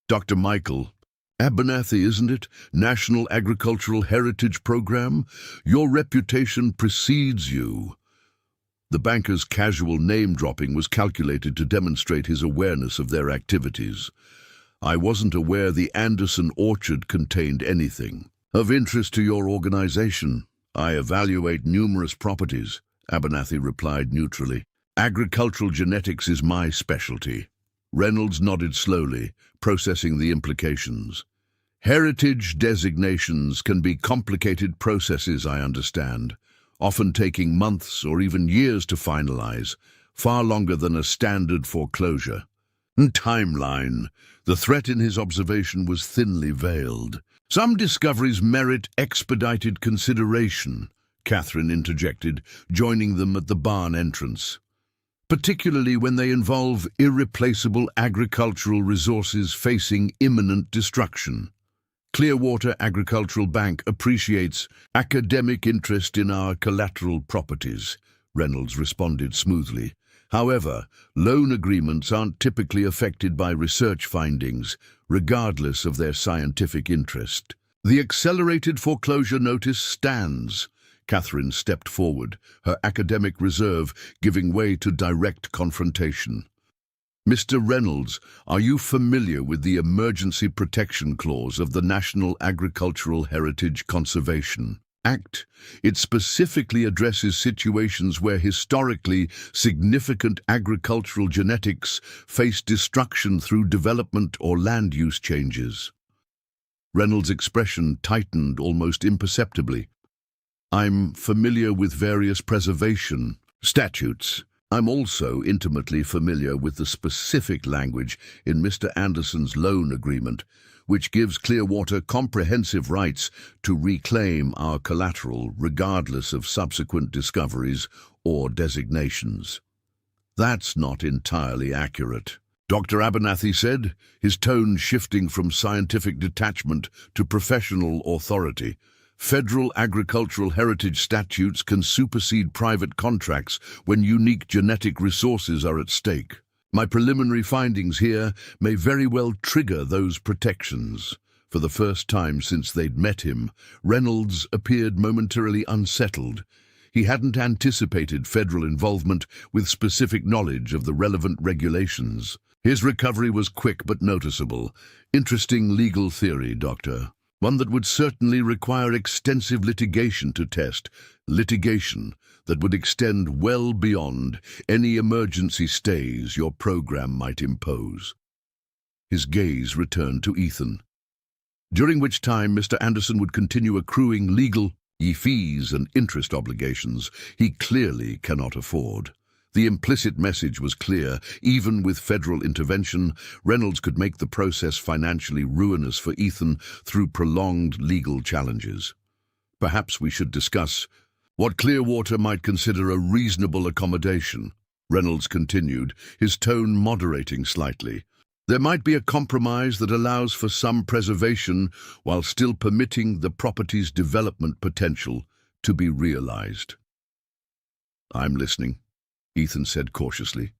"Dr. Michael Abernathy, isn't it? National Agricultural Heritage Program? Your reputation precedes you." The banker's casual name-dropping was calculated to demonstrate his awareness of their activities. "I wasn't aware the Anderson orchard contained anything of interest to your organization. I evaluate numerous properties," Abernathy replied neutrally. "Agricultural genetics is my specialty." Reynolds nodded slowly, processing the implications. "Heritage designations can be complicated processes, I understand, often taking months or even years to finalize, far longer than a standard foreclosure." Timeline. The threat in his observation was thinly veiled. "Some discoveries merit expedited consideration," Catherine interjected, joining them at the barn entrance. "Particularly when they involve irreplaceable agricultural resources facing imminent destruction. Clearwater Agricultural Bank appreciates academic interest in our collateral properties," Reynolds responded smoothly. "However, loan agreements aren't typically affected by research findings, regardless of their scientific interest." "The accelerated foreclosure notice stands." Catherine stepped forward, her academic reserve giving way to direct confrontation. "Mr. Reynolds, are you familiar with the Emergency Protection Clause of the National Agricultural Heritage Conservation Act? It specifically addresses situations where historically significant agricultural genetics face destruction through development or land use changes." Reynolds' expression tightened almost imperceptibly. "I'm familiar with various preservation statutes. I'm also intimately familiar with the specific language in Mr. Anderson's loan agreement, which gives Clearwater comprehensive rights to reclaim our collateral regardless of subsequent discoveries or designations." "That's not entirely accurate," Dr. Abernathy said, his tone shifting from scientific detachment to professional authority. "Federal agricultural heritage statutes can supersede private contracts when unique genetic resources are at stake. My preliminary findings here may very well trigger those protections." For the first time since they'd met him, Reynolds appeared momentarily unsettled. He hadn't anticipated federal involvement with specific knowledge of the relevant regulations. His recovery was quick but noticeable. "Interesting legal theory, Doctor. One that would certainly require extensive litigation to test. Litigation that would extend well beyond any emergency stays your program might impose." His gaze returned to Ethan. "During which time Mr. Anderson would continue accruing legal fees and interest obligations he clearly cannot afford." The implicit message was clear. Even with federal intervention, Reynolds could make the process financially ruinous for Ethan through prolonged legal challenges. "Perhaps we should discuss what Clearwater might consider a reasonable accommodation," Reynolds continued, his tone moderating slightly. "There might be a compromise that allows for some preservation while still permitting the property's development potential to be realized." "I'm listening," Ethan said cautiously.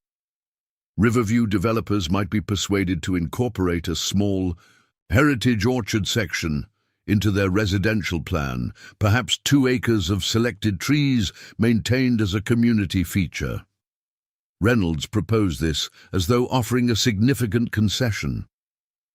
"Riverview developers might be persuaded to incorporate a small heritage orchard section into their residential plan, perhaps 2 acres of selected trees maintained as a community feature. Reynolds proposed this as though offering a significant concession.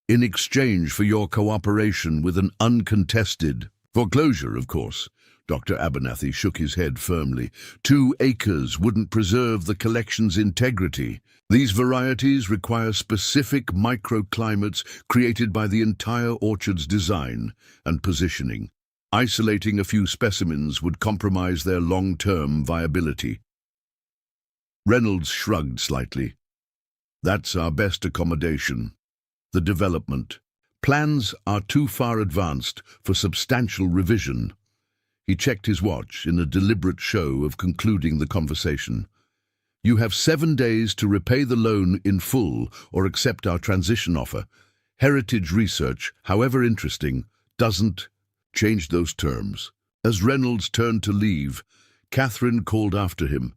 In exchange for your cooperation with an uncontested foreclosure, of course. Dr. Abernathy shook his head firmly. 2 acres wouldn't preserve the collection's integrity. These varieties require specific microclimates created by the entire orchard's design and positioning. Isolating a few specimens would compromise their long-term viability. Reynolds shrugged slightly. That's our best accommodation. The development. Plans are too far advanced for substantial revision. He checked his watch in a deliberate show of concluding the conversation. You have 7 days to repay the loan in full or accept our transition offer. Heritage research, however interesting, doesn't change those terms. As Reynolds turned to leave, Catherine called after him.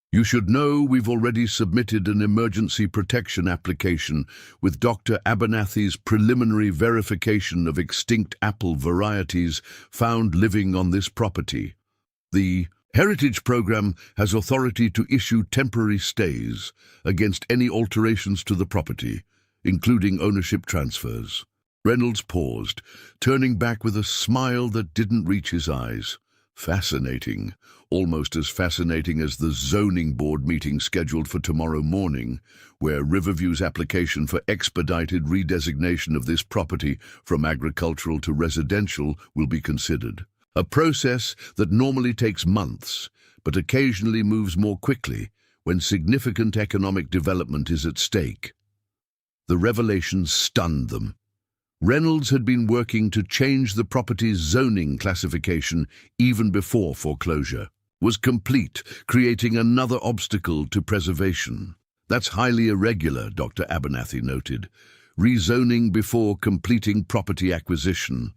You should know we've already submitted an emergency protection application with Dr. Abernathy's preliminary verification of extinct apple varieties found living on this property. The Heritage Program has authority to issue temporary stays against any alterations to the property, including ownership transfers. Reynolds paused, turning back with a smile that didn't reach his eyes. Fascinating. Almost as fascinating as the zoning board meeting scheduled for tomorrow morning, where Riverview's application for expedited redesignation of this property from agricultural to residential will be considered. A process that normally takes months, but occasionally moves more quickly when significant economic development is at stake. The revelation stunned them. Reynolds had been working to change the property's zoning classification even before foreclosure was complete, creating another obstacle to preservation. That's highly irregular, Dr. Abernathy noted. Rezoning before completing property acquisition.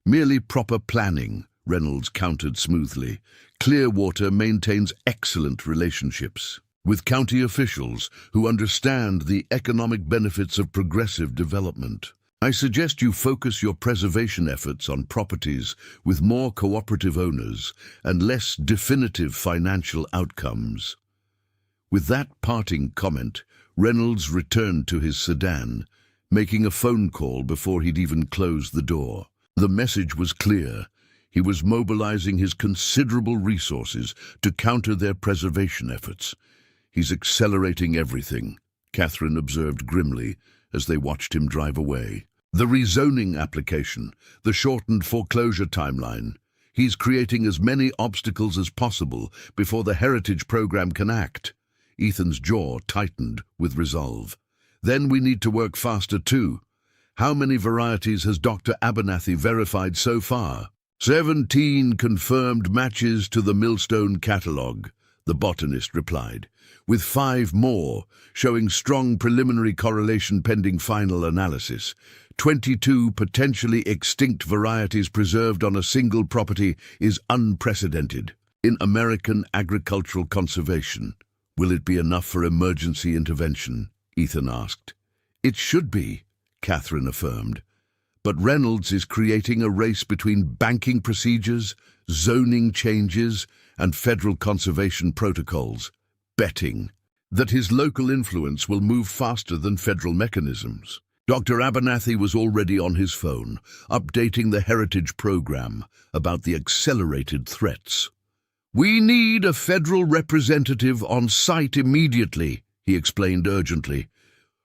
Merely proper planning, Reynolds countered smoothly. Clearwater maintains excellent relationships with county officials who understand the economic benefits of progressive development. I suggest you focus your preservation efforts on properties with more cooperative owners and less definitive financial outcomes. With that parting comment, Reynolds returned to his sedan, making a phone call before he'd even closed the door. The message was clear. He was mobilizing his considerable resources to counter their preservation efforts. He's accelerating everything, Catherine observed grimly as they watched him drive away. The rezoning application, the shortened foreclosure timeline. He's creating as many obstacles as possible before the Heritage Program can act. Ethan's jaw tightened with resolve. Then we need to work faster too. How many varieties has Dr. Abernathy verified so far? 17 confirmed matches to the Millstone catalogue, the botanist replied, with 5 more showing strong preliminary correlation pending final analysis. 22 potentially extinct varieties preserved on a single property is unprecedented in American agricultural conservation. Will it be enough for emergency intervention? Ethan asked. It should be, Catherine affirmed. But Reynolds is creating a race between banking procedures, zoning changes, and federal conservation protocols, betting that his local influence will move faster than federal mechanisms. Dr. Abernathy was already on his phone, updating the Heritage Program about the accelerated threats. We need a federal representative on site immediately, he explained urgently.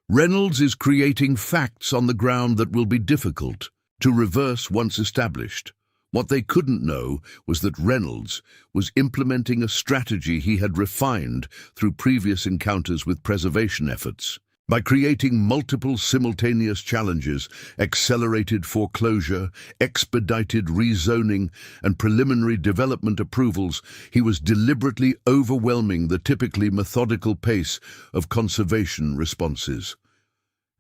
Reynolds is creating facts on the ground that will be difficult to reverse once established. What they couldn't know was that Reynolds was implementing a strategy he had refined through previous encounters with preservation efforts. By creating multiple simultaneous challenges, accelerated foreclosure, expedited rezoning, and preliminary development approvals, he was deliberately overwhelming the typically methodical pace of conservation responses.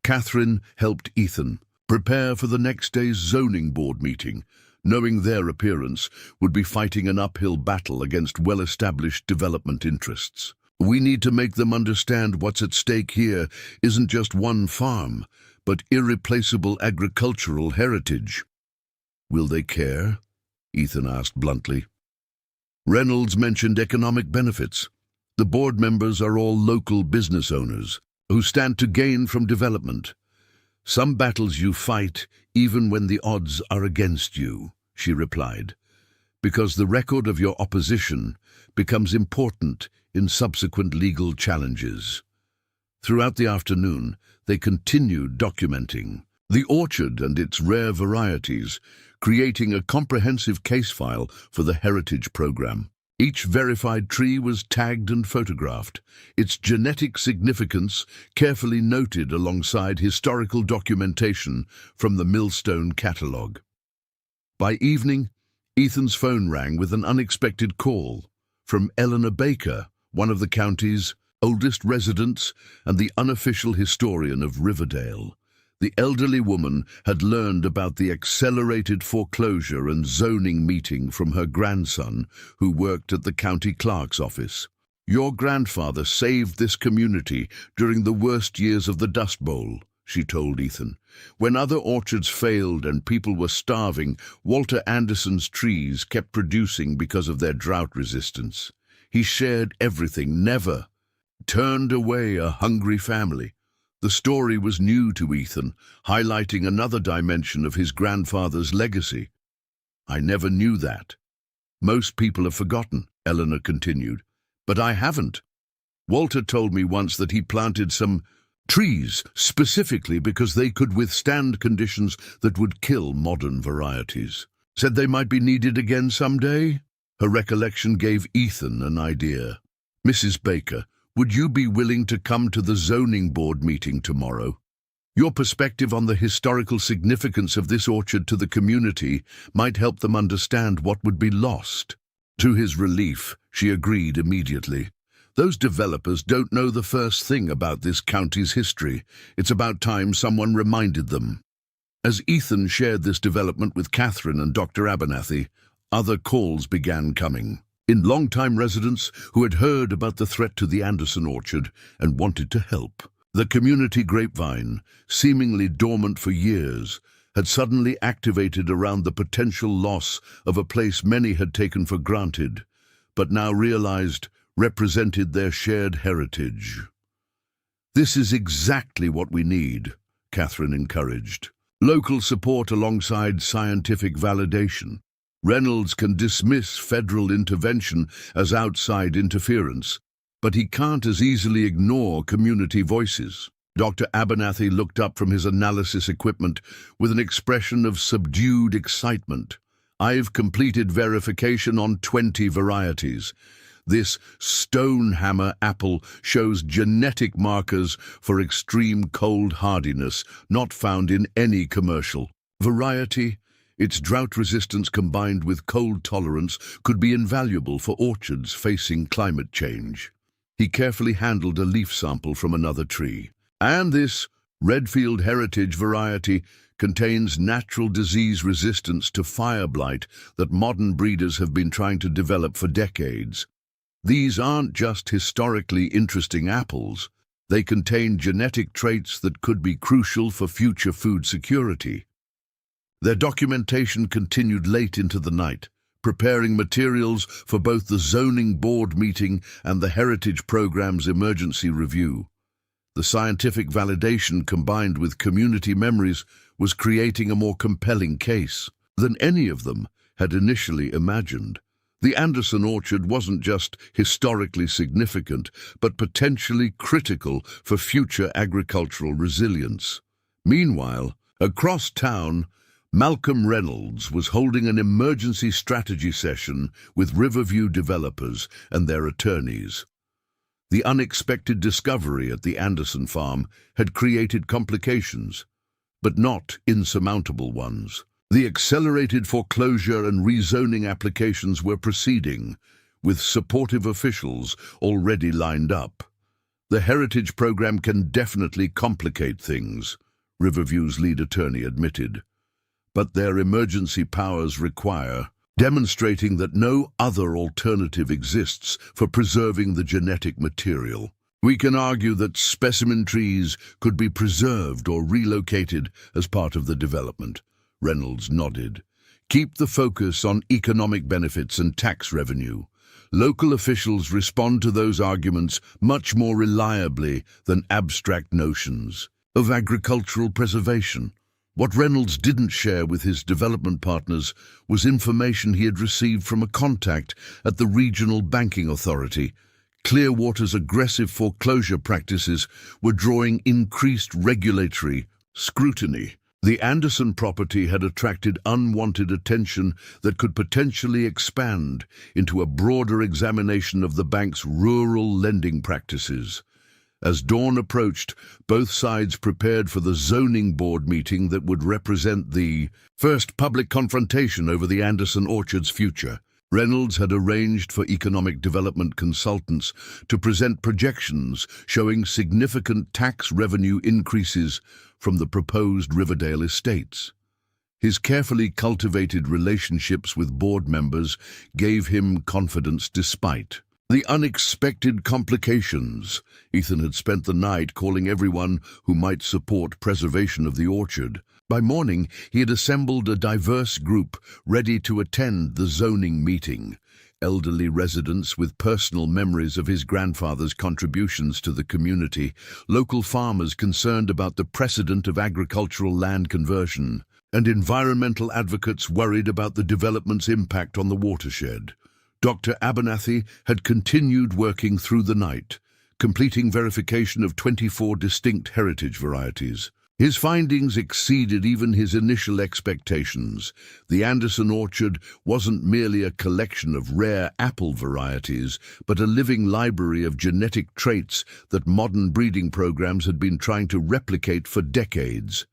Catherine helped Ethan prepare for the next day's zoning board meeting, knowing their appearance would be fighting an uphill battle against well-established development interests. We need to make them understand what's at stake here isn't just one farm, but irreplaceable agricultural heritage. Will they care? Ethan asked bluntly. Reynolds mentioned economic benefits. The board members are all local business owners who stand to gain from development. Some battles you fight even when the odds are against you, she replied, because the record of your opposition becomes important in subsequent legal challenges. Throughout the afternoon, they continued documenting the orchard and its rare varieties, creating a comprehensive case file for the heritage program. Each verified tree was tagged and photographed, its genetic significance carefully noted alongside historical documentation from the Millstone catalogue. By evening, Ethan's phone rang with an unexpected call from Eleanor Baker, one of the county's oldest residents and the unofficial historian of Riverdale. The elderly woman had learned about the accelerated foreclosure and zoning meeting from her grandson, who worked at the county clerk's office. "Your grandfather saved this community during the worst years of the Dust Bowl," she told Ethan. "When other orchards failed and people were starving, Walter Anderson's trees kept producing because of their drought resistance. He shared everything, never turned away a hungry family." The story was new to Ethan, highlighting another dimension of his grandfather's legacy. "I never knew that. Most people have forgotten," Eleanor continued. "But I haven't. Walter told me once that he planted some trees specifically because they could withstand conditions that would kill modern varieties. Said they might be needed again someday." Her recollection gave Ethan an idea. "Mrs. Baker, would you be willing to come to the zoning board meeting tomorrow? Your perspective on the historical significance of this orchard to the community might help them understand what would be lost." To his relief, she agreed immediately. "Those developers don't know the first thing about this county's history. It's about time someone reminded them." As Ethan shared this development with Catherine and Dr. Abernathy, other calls began coming. In long-time residents who had heard about the threat to the Anderson orchard and wanted to help. The community grapevine, seemingly dormant for years, had suddenly activated around the potential loss of a place many had taken for granted, but now realized represented their shared heritage. "This is exactly what we need," Catherine encouraged. "Local support alongside scientific validation. Reynolds can dismiss federal intervention as outside interference, but he can't as easily ignore community voices." Dr. Abernathy looked up from his analysis equipment with an expression of subdued excitement. "I've completed verification on 20 varieties. This stonehammer apple shows genetic markers for extreme cold hardiness not found in any commercial variety. Its drought resistance combined with cold tolerance could be invaluable for orchards facing climate change." He carefully handled a leaf sample from another tree. "And this Redfield Heritage variety contains natural disease resistance to fire blight that modern breeders have been trying to develop for decades. These aren't just historically interesting apples. They contain genetic traits that could be crucial for future food security." Their documentation continued late into the night, preparing materials for both the zoning board meeting and the heritage program's emergency review. The scientific validation combined with community memories was creating a more compelling case than any of them had initially imagined. The Anderson orchard wasn't just historically significant, but potentially critical for future agricultural resilience. Meanwhile, across town, Malcolm Reynolds was holding an emergency strategy session with Riverview developers and their attorneys. The unexpected discovery at the Anderson farm had created complications, but not insurmountable ones. The accelerated foreclosure and rezoning applications were proceeding, with supportive officials already lined up. "The heritage program can definitely complicate things," Riverview's lead attorney admitted. "But their emergency powers require demonstrating that no other alternative exists for preserving the genetic material." We can argue that specimen trees could be preserved or relocated as part of the development. Reynolds nodded. Keep the focus on economic benefits and tax revenue. Local officials respond to those arguments much more reliably than abstract notions of agricultural preservation. What Reynolds didn't share with his development partners was information he had received from a contact at the regional banking authority. Clearwater's aggressive foreclosure practices were drawing increased regulatory scrutiny. The Anderson property had attracted unwanted attention that could potentially expand into a broader examination of the bank's rural lending practices. As dawn approached, both sides prepared for the zoning board meeting that would represent the first public confrontation over the Anderson orchard's future. Reynolds had arranged for economic development consultants to present projections showing significant tax revenue increases from the proposed Riverdale estates. His carefully cultivated relationships with board members gave him confidence despite the unexpected complications. Ethan had spent the night calling everyone who might support preservation of the orchard. By morning, he had assembled a diverse group ready to attend the zoning meeting. Elderly residents with personal memories of his grandfather's contributions to the community, local farmers concerned about the precedent of agricultural land conversion, and environmental advocates worried about the development's impact on the watershed. Dr. Abernathy had continued working through the night, completing verification of 24 distinct heritage varieties. His findings exceeded even his initial expectations. The Anderson orchard wasn't merely a collection of rare apple varieties, but a living library of genetic traits that modern breeding programs had been trying to replicate for decades.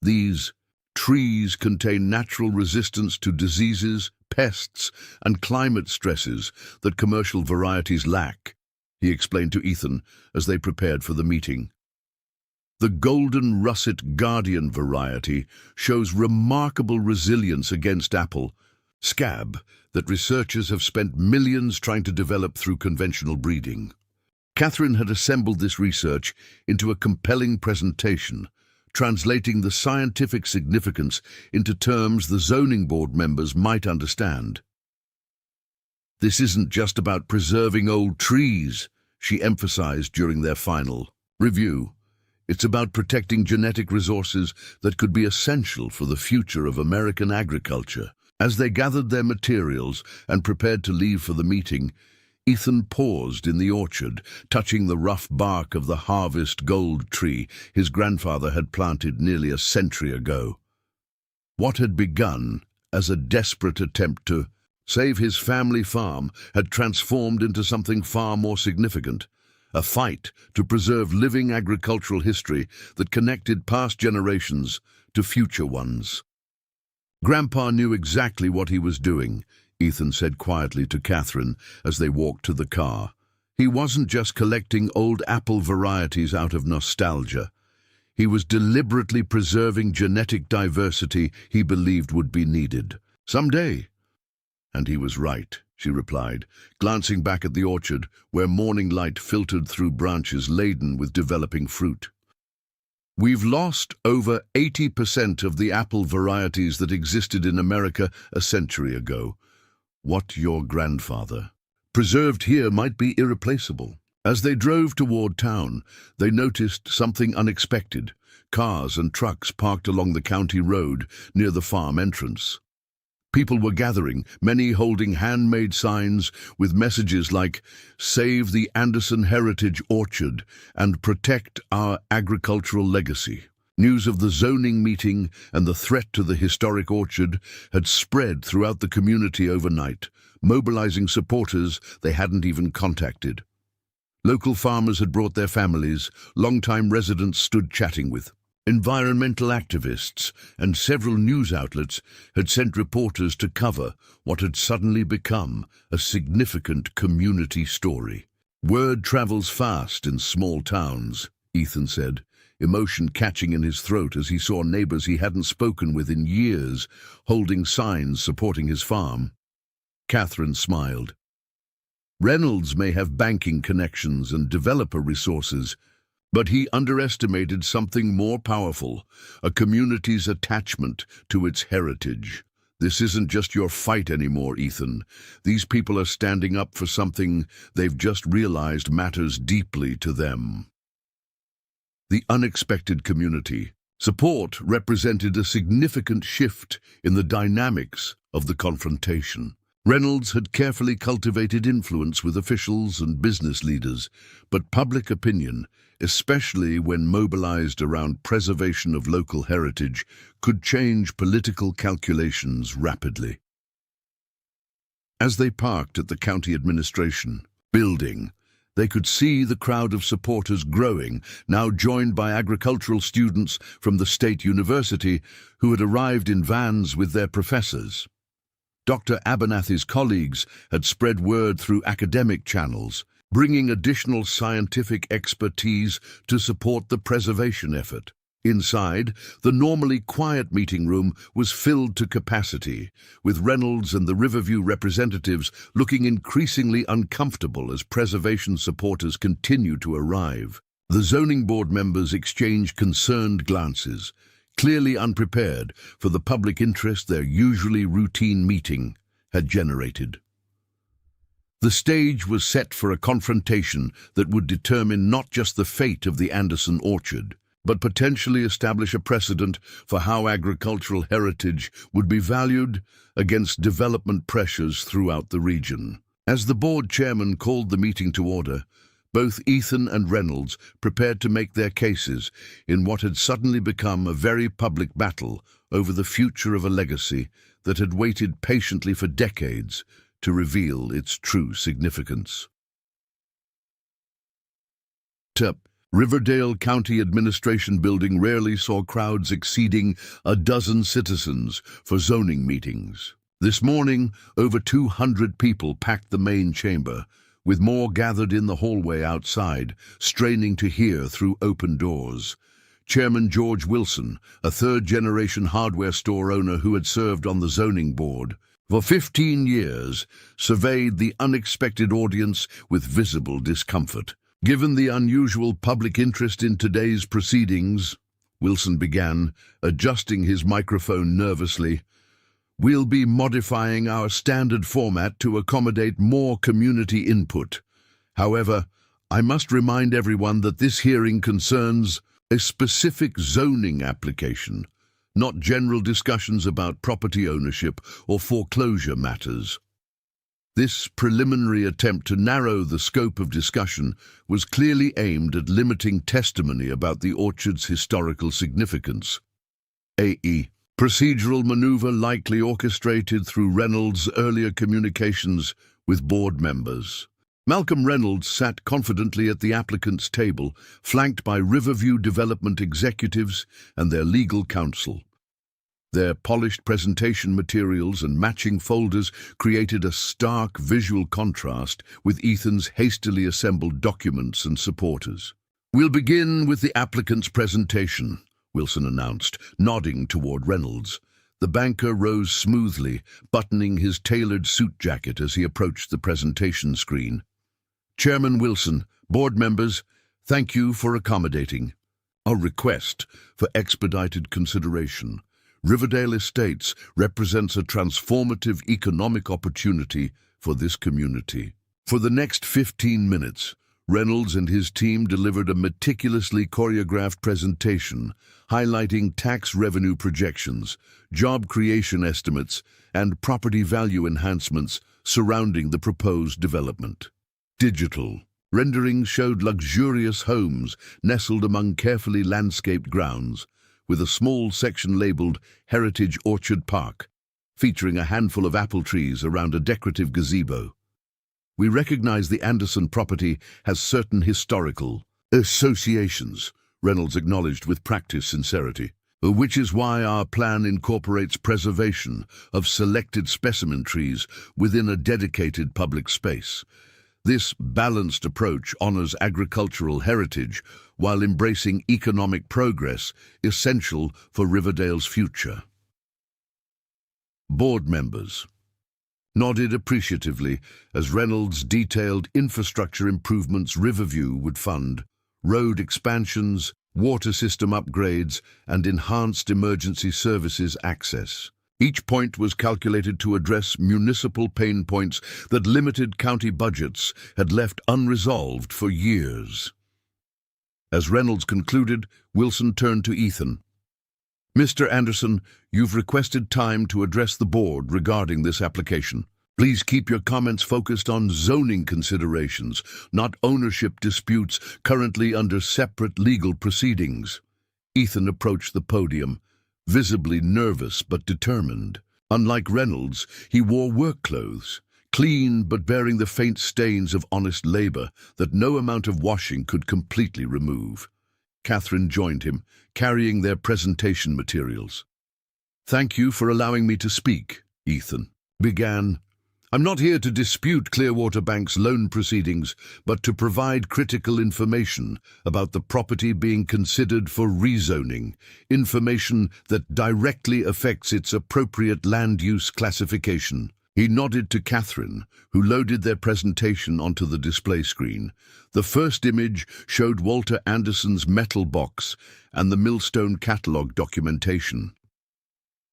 These trees contain natural resistance to diseases, pests, and climate stresses that commercial varieties lack, he explained to Ethan as they prepared for the meeting. The golden russet guardian variety shows remarkable resilience against apple scab that researchers have spent millions trying to develop through conventional breeding. Catherine had assembled this research into a compelling presentation, translating the scientific significance into terms the zoning board members might understand. This isn't just about preserving old trees, she emphasized during their final review. It's about protecting genetic resources that could be essential for the future of American agriculture. As they gathered their materials and prepared to leave for the meeting, Ethan paused in the orchard, touching the rough bark of the harvest gold tree his grandfather had planted nearly a century ago. What had begun as a desperate attempt to save his family farm had transformed into something far more significant. A fight to preserve living agricultural history that connected past generations to future ones. Grandpa knew exactly what he was doing, Ethan said quietly to Catherine as they walked to the car. He wasn't just collecting old apple varieties out of nostalgia. He was deliberately preserving genetic diversity he believed would be needed someday. And he was right, she replied, glancing back at the orchard where morning light filtered through branches laden with developing fruit. We've lost over 80% of the apple varieties that existed in America a century ago. What your grandfather preserved here might be irreplaceable. As they drove toward town, they noticed something unexpected: cars and trucks parked along the county road near the farm entrance. People were gathering, many holding handmade signs with messages like "Save the Anderson Heritage Orchard" and "Protect our agricultural legacy." News of the zoning meeting and the threat to the historic orchard had spread throughout the community overnight, mobilizing supporters they hadn't even contacted. Local farmers had brought their families, longtime residents stood chatting with. Environmental activists and several news outlets had sent reporters to cover what had suddenly become a significant community story. Word travels fast in small towns, Ethan said, emotion catching in his throat as he saw neighbors he hadn't spoken with in years holding signs supporting his farm. Catherine smiled. Reynolds may have banking connections and developer resources, but he underestimated something more powerful, a community's attachment to its heritage. This isn't just your fight anymore, Ethan. These people are standing up for something they've just realized matters deeply to them. The unexpected community. Support represented a significant shift in the dynamics of the confrontation. Reynolds had carefully cultivated influence with officials and business leaders, but public opinion, especially when mobilized around preservation of local heritage, could change political calculations rapidly. As they parked at the county administration building, they could see the crowd of supporters growing, now joined by agricultural students from the state university who had arrived in vans with their professors. Dr. Abernathy's colleagues had spread word through academic channels, bringing additional scientific expertise to support the preservation effort. Inside, the normally quiet meeting room was filled to capacity, with Reynolds and the Riverview representatives looking increasingly uncomfortable as preservation supporters continued to arrive. The zoning board members exchanged concerned glances, clearly unprepared for the public interest their usually routine meeting had generated. The stage was set for a confrontation that would determine not just the fate of the Anderson orchard, but potentially establish a precedent for how agricultural heritage would be valued against development pressures throughout the region. As the board chairman called the meeting to order, both Ethan and Reynolds prepared to make their cases in what had suddenly become a very public battle over the future of a legacy that had waited patiently for decades to reveal its true significance. Riverdale County Administration Building rarely saw crowds exceeding a dozen citizens for zoning meetings. This morning, over 200 people packed the main chamber, with more gathered in the hallway outside, straining to hear through open doors. Chairman George Wilson, a third-generation hardware store owner who had served on the zoning board for 15 years, surveyed the unexpected audience with visible discomfort. Given the unusual public interest in today's proceedings, Wilson began, adjusting his microphone nervously, we'll be modifying our standard format to accommodate more community input. However, I must remind everyone that this hearing concerns a specific zoning application, not general discussions about property ownership or foreclosure matters. This preliminary attempt to narrow the scope of discussion was clearly aimed at limiting testimony about the orchard's historical significance. A.E. Procedural maneuver likely orchestrated through Reynolds' earlier communications with board members. Malcolm Reynolds sat confidently at the applicant's table, flanked by Riverview development executives and their legal counsel. Their polished presentation materials and matching folders created a stark visual contrast with Ethan's hastily assembled documents and supporters. We'll begin with the applicant's presentation, Wilson announced, nodding toward Reynolds. The banker rose smoothly, buttoning his tailored suit jacket as he approached the presentation screen. Chairman Wilson, board members, thank you for accommodating our request for expedited consideration. Riverdale Estates represents a transformative economic opportunity for this community. For the next 15 minutes, Reynolds and his team delivered a meticulously choreographed presentation highlighting tax revenue projections, job creation estimates, and property value enhancements surrounding the proposed development. Digital renderings showed luxurious homes nestled among carefully landscaped grounds, with a small section labeled Heritage Orchard Park, featuring a handful of apple trees around a decorative gazebo. We recognize the Anderson property has certain historical associations, Reynolds acknowledged with practiced sincerity, which is why our plan incorporates preservation of selected specimen trees within a dedicated public space. This balanced approach honors agricultural heritage while embracing economic progress essential for Riverdale's future. Board members. nodded appreciatively as Reynolds detailed infrastructure improvements Riverview would fund, road expansions, water system upgrades, and enhanced emergency services access. Each point was calculated to address municipal pain points that limited county budgets had left unresolved for years. As Reynolds concluded, Wilson turned to Ethan. "Mr. Anderson, you've requested time to address the board regarding this application. Please keep your comments focused on zoning considerations, not ownership disputes currently under separate legal proceedings." Ethan approached the podium, visibly nervous but determined. Unlike Reynolds, he wore work clothes, clean but bearing the faint stains of honest labor that no amount of washing could completely remove. Catherine joined him, carrying their presentation materials. "Thank you for allowing me to speak," Ethan began. "I'm not here to dispute Clearwater Bank's loan proceedings, but to provide critical information about the property being considered for rezoning, information that directly affects its appropriate land use classification." He nodded to Catherine, who loaded their presentation onto the display screen. The first image showed Walter Anderson's metal box and the Millstone catalog documentation.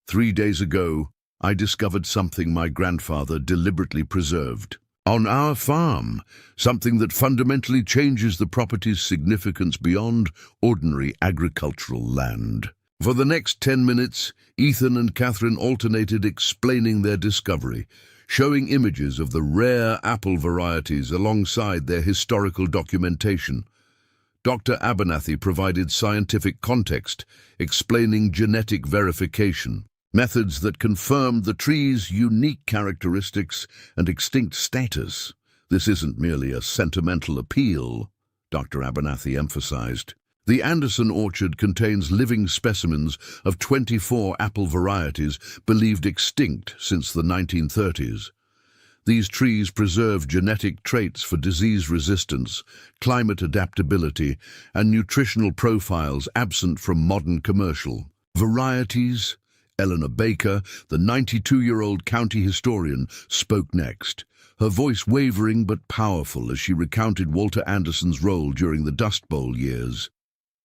"3 days ago, I discovered something my grandfather deliberately preserved. On our farm, something that fundamentally changes the property's significance beyond ordinary agricultural land." For the next 10 minutes, Ethan and Catherine alternated explaining their discovery, showing images of the rare apple varieties alongside their historical documentation. Dr. Abernathy provided scientific context, explaining genetic verification, methods that confirmed the tree's unique characteristics and extinct status. "This isn't merely a sentimental appeal," Dr. Abernathy emphasized. "The Anderson orchard contains living specimens of 24 apple varieties believed extinct since the 1930s. These trees preserve genetic traits for disease resistance, climate adaptability, and nutritional profiles absent from modern commercial varieties." Eleanor Baker, the 92-year-old county historian, spoke next, her voice wavering but powerful as she recounted Walter Anderson's role during the Dust Bowl years.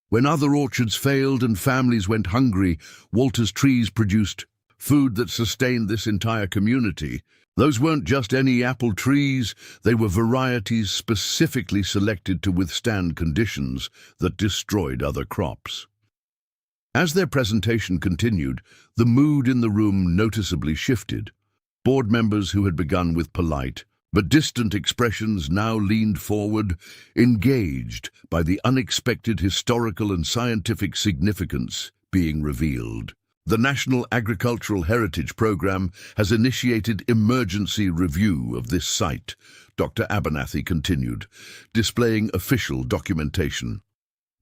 "When other orchards failed and families went hungry, Walter's trees produced food that sustained this entire community. Those weren't just any apple trees, they were varieties specifically selected to withstand conditions that destroyed other crops." As their presentation continued, the mood in the room noticeably shifted. Board members who had begun with polite but distant expressions now leaned forward, engaged by the unexpected historical and scientific significance being revealed. The National Agricultural Heritage Program has initiated emergency review of this site, Dr. Abernathy continued, displaying official documentation.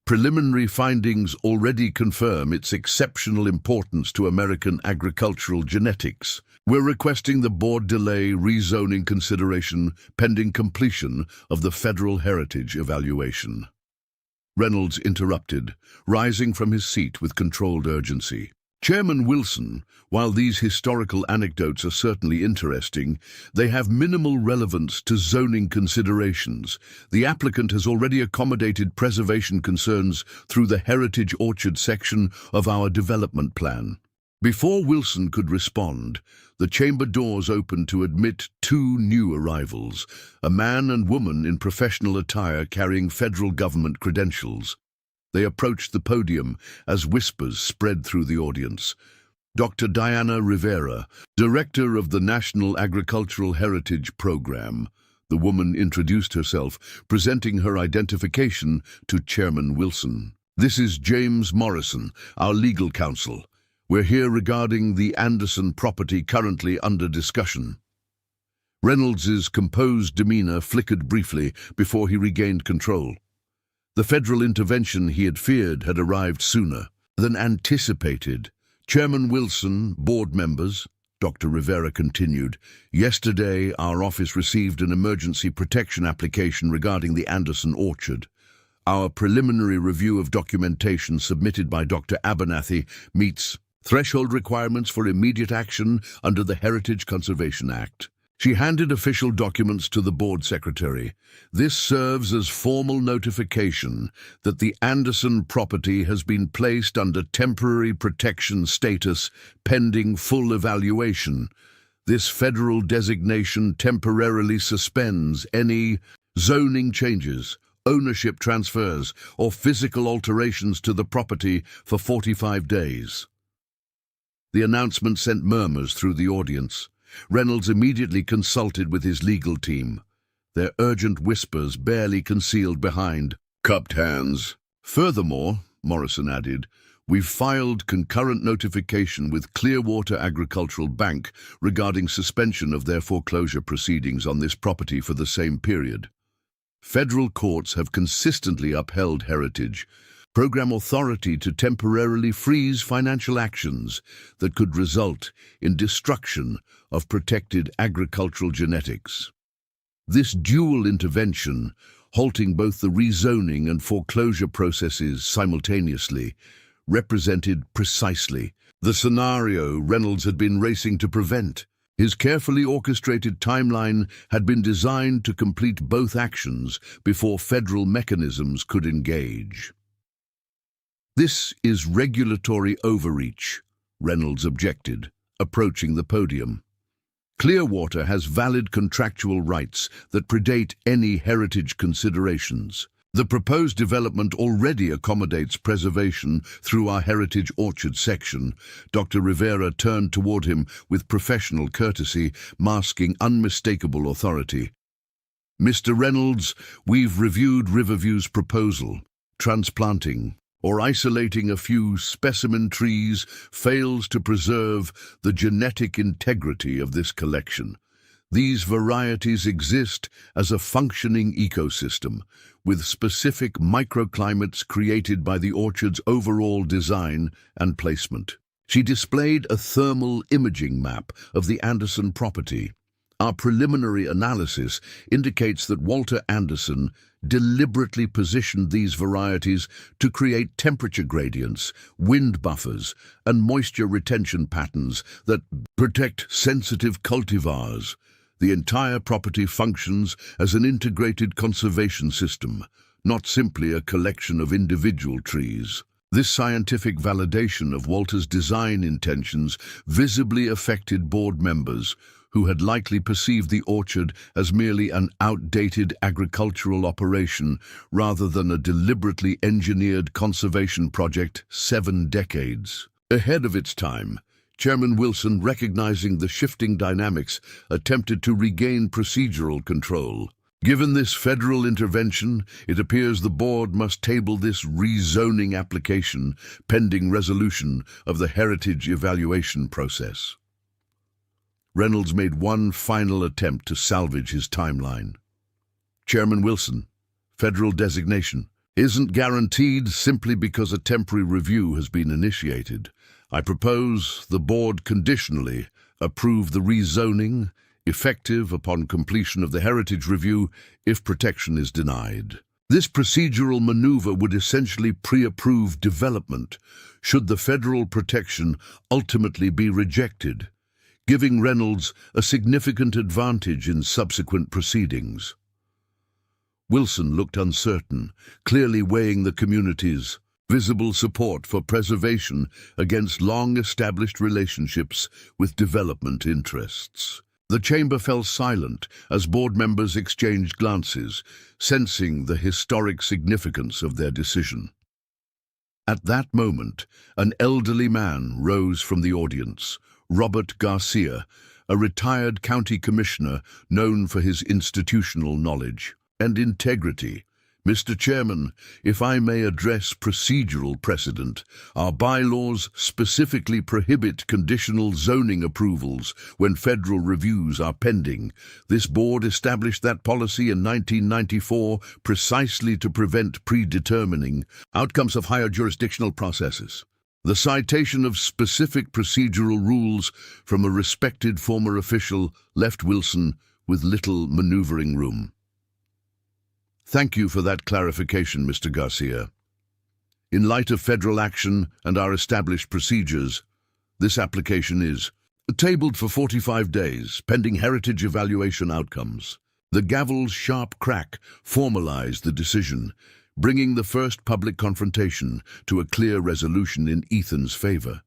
"Preliminary findings already confirm its exceptional importance to American agricultural genetics. We're requesting the board delay rezoning consideration pending completion of the federal heritage evaluation." Reynolds interrupted, rising from his seat with controlled urgency. "Chairman Wilson, while these historical anecdotes are certainly interesting, they have minimal relevance to zoning considerations. The applicant has already accommodated preservation concerns through the Heritage Orchard section of our development plan." Before Wilson could respond, the chamber doors opened to admit 2 new arrivals, a man and woman in professional attire carrying federal government credentials. They approached the podium as whispers spread through the audience. Dr. Diana Rivera, director of the National Agricultural Heritage Program. The woman introduced herself, presenting her identification to Chairman Wilson. "This is James Morrison, our legal counsel. We're here regarding the Anderson property currently under discussion." Reynolds's composed demeanor flickered briefly before he regained control. The federal intervention he had feared had arrived sooner than anticipated. "Chairman Wilson, board members," Dr. Rivera continued, "yesterday our office received an emergency protection application regarding the Anderson orchard. Our preliminary review of documentation submitted by Dr. Abernathy meets threshold requirements for immediate action under the Heritage Conservation Act. She handed official documents to the board secretary. This serves as formal notification that the Anderson property has been placed under temporary protection status pending full evaluation. This federal designation temporarily suspends any zoning changes, ownership transfers, or physical alterations to the property for 45 days. The announcement sent murmurs through the audience. Reynolds immediately consulted with his legal team, their urgent whispers barely concealed behind cupped hands. Furthermore, Morrison added, we've filed concurrent notification with Clearwater Agricultural Bank regarding suspension of their foreclosure proceedings on this property for the same period. Federal courts have consistently upheld Heritage Program authority to temporarily freeze financial actions that could result in destruction of protected agricultural genetics. This dual intervention, halting both the rezoning and foreclosure processes simultaneously, represented precisely the scenario Reynolds had been racing to prevent. His carefully orchestrated timeline had been designed to complete both actions before federal mechanisms could engage. This is regulatory overreach, Reynolds objected, approaching the podium. Clearwater has valid contractual rights that predate any heritage considerations. The proposed development already accommodates preservation through our Heritage Orchard section. Dr. Rivera turned toward him with professional courtesy, masking unmistakable authority. Mr. Reynolds, we've reviewed Riverview's proposal. Transplanting or isolating a few specimen trees fails to preserve the genetic integrity of this collection. These varieties exist as a functioning ecosystem, with specific microclimates created by the orchard's overall design and placement. She displayed a thermal imaging map of the Anderson property. Our preliminary analysis indicates that Walter Anderson deliberately positioned these varieties to create temperature gradients, wind buffers, and moisture retention patterns that protect sensitive cultivars. The entire property functions as an integrated conservation system, not simply a collection of individual trees. This scientific validation of Walter's design intentions visibly affected board members, who had likely perceived the orchard as merely an outdated agricultural operation rather than a deliberately engineered conservation project 7 decades ahead of its time. Chairman Wilson, recognizing the shifting dynamics, attempted to regain procedural control. Given this federal intervention, it appears the board must table this rezoning application pending resolution of the heritage evaluation process. Reynolds made one final attempt to salvage his timeline. Chairman Wilson, federal designation isn't guaranteed simply because a temporary review has been initiated. I propose the board conditionally approve the rezoning, effective upon completion of the heritage review if protection is denied. This procedural maneuver would essentially pre-approve development should the federal protection ultimately be rejected, giving Reynolds a significant advantage in subsequent proceedings. Wilson looked uncertain, clearly weighing the community's visible support for preservation against long-established relationships with development interests. The chamber fell silent as board members exchanged glances, sensing the historic significance of their decision. At that moment, an elderly man rose from the audience, Robert Garcia, a retired county commissioner known for his institutional knowledge and integrity. Mr. Chairman, if I may address procedural precedent, our bylaws specifically prohibit conditional zoning approvals when federal reviews are pending. This board established that policy in 1994 precisely to prevent predetermining outcomes of higher jurisdictional processes. The citation of specific procedural rules from a respected former official left Wilson with little maneuvering room. Thank you for that clarification, Mr. Garcia. In light of federal action and our established procedures, this application is Tabled for 45 days, pending heritage evaluation outcomes. The gavel's sharp crack formalized the decision, bringing the first public confrontation to a clear resolution in Ethan's favor.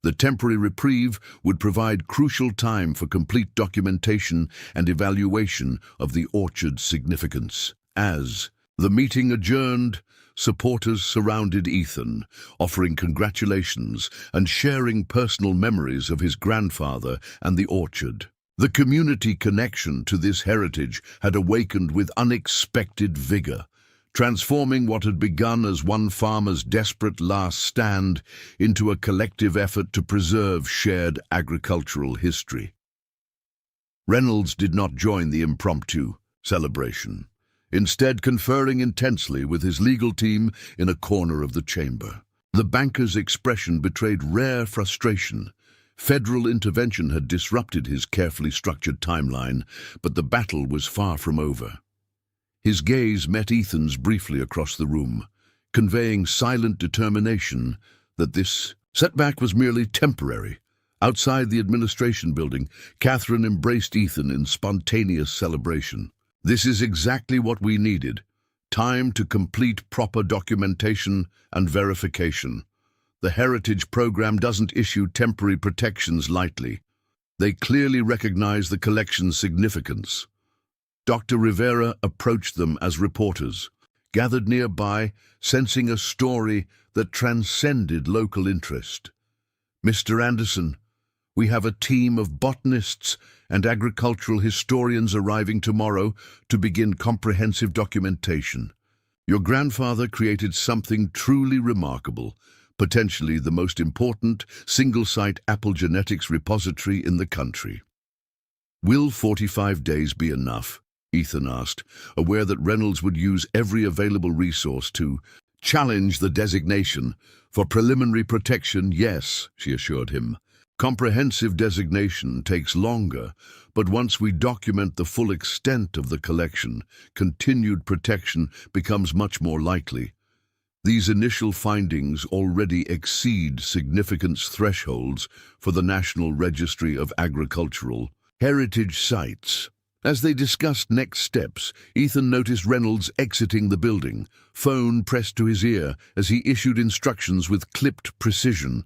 The temporary reprieve would provide crucial time for complete documentation and evaluation of the orchard's significance. As the meeting adjourned, supporters surrounded Ethan, offering congratulations and sharing personal memories of his grandfather and the orchard. The community connection to this heritage had awakened with unexpected vigor, transforming what had begun as one farmer's desperate last stand into a collective effort to preserve shared agricultural history. Reynolds did not join the impromptu celebration, instead conferring intensely with his legal team in a corner of the chamber. The banker's expression betrayed rare frustration. Federal intervention had disrupted his carefully structured timeline, but the battle was far from over. His gaze met Ethan's briefly across the room, conveying silent determination that this setback was merely temporary. Outside the administration building, Catherine embraced Ethan in spontaneous celebration. "This is exactly what we needed. Time to complete proper documentation and verification. The Heritage Program doesn't issue temporary protections lightly. They clearly recognize the collection's significance." Dr. Rivera approached them as reporters, gathered nearby, sensing a story that transcended local interest. "Mr. Anderson, we have a team of botanists and agricultural historians arriving tomorrow to begin comprehensive documentation. Your grandfather created something truly remarkable, potentially the most important single-site apple genetics repository in the country." "Will 45 days be enough?" Ethan asked, aware that Reynolds would use every available resource to challenge the designation. "For preliminary protection, yes," she assured him. "Comprehensive designation takes longer, but once we document the full extent of the collection, continued protection becomes much more likely. These initial findings already exceed significance thresholds for the National Registry of Agricultural Heritage Sites." As they discussed next steps, Ethan noticed Reynolds exiting the building, phone pressed to his ear as he issued instructions with clipped precision.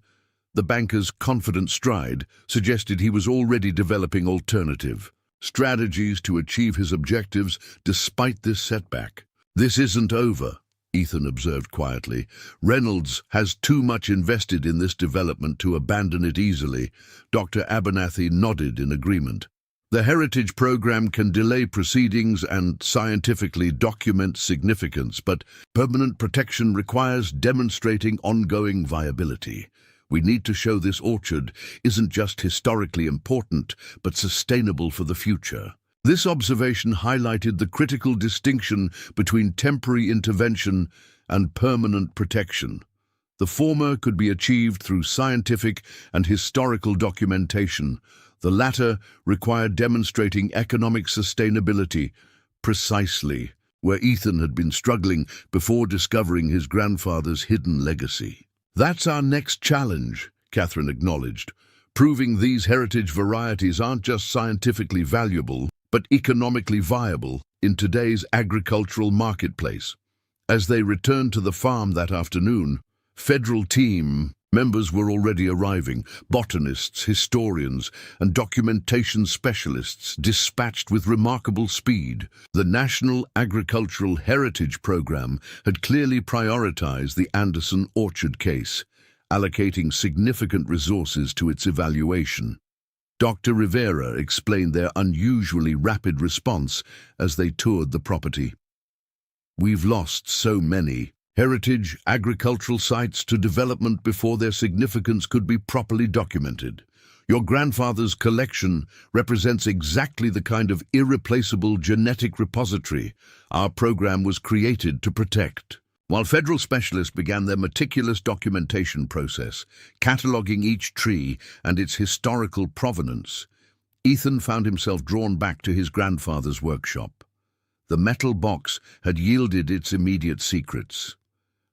The banker's confident stride suggested he was already developing alternative strategies to achieve his objectives despite this setback. "This isn't over," Ethan observed quietly. "Reynolds has too much invested in this development to abandon it easily." Dr. Abernathy nodded in agreement. "The Heritage Program can delay proceedings and scientifically document significance, but permanent protection requires demonstrating ongoing viability. We need to show this orchard isn't just historically important, but sustainable for the future." This observation highlighted the critical distinction between temporary intervention and permanent protection. The former could be achieved through scientific and historical documentation. The latter required demonstrating economic sustainability, precisely where Ethan had been struggling before discovering his grandfather's hidden legacy. "That's our next challenge," Catherine acknowledged, "proving these heritage varieties aren't just scientifically valuable, but economically viable in today's agricultural marketplace." As they returned to the farm that afternoon, federal team members were already arriving, botanists, historians, and documentation specialists dispatched with remarkable speed. The National Agricultural Heritage Program had clearly prioritized the Anderson Orchard case, allocating significant resources to its evaluation. Dr. Rivera explained their unusually rapid response as they toured the property. "We've lost so many heritage agricultural sites to development before their significance could be properly documented. Your grandfather's collection represents exactly the kind of irreplaceable genetic repository our program was created to protect." While federal specialists began their meticulous documentation process, cataloging each tree and its historical provenance, Ethan found himself drawn back to his grandfather's workshop. The metal box had yielded its immediate secrets,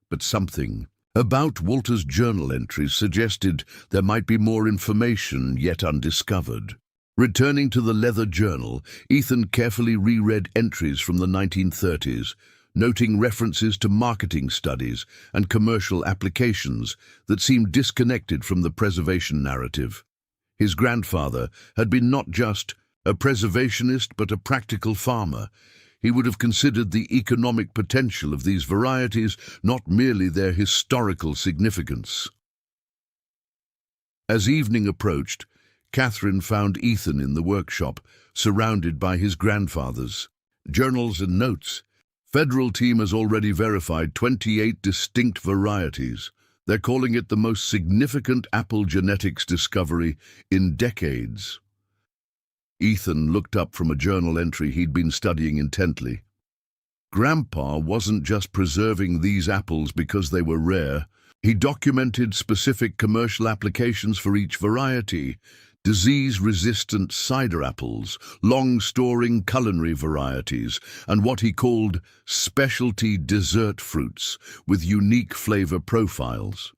but something About Walter's journal entries suggested there might be more information yet undiscovered. Returning to the leather journal, Ethan carefully reread entries from the 1930s, noting references to marketing studies and commercial applications that seemed disconnected from the preservation narrative. His grandfather had been not just a preservationist but a practical farmer. He would have considered the economic potential of these varieties, not merely their historical significance. As evening approached, Catherine found Ethan in the workshop, surrounded by his grandfather's journals and notes. Federal team has already verified 28 distinct varieties. They're calling it the most significant apple genetics discovery in decades. Ethan looked up from a journal entry he'd been studying intently. Grandpa wasn't just preserving these apples because they were rare. He documented specific commercial applications for each variety: disease-resistant cider apples, long-storing culinary varieties, and what he called specialty dessert fruits with unique flavor profiles.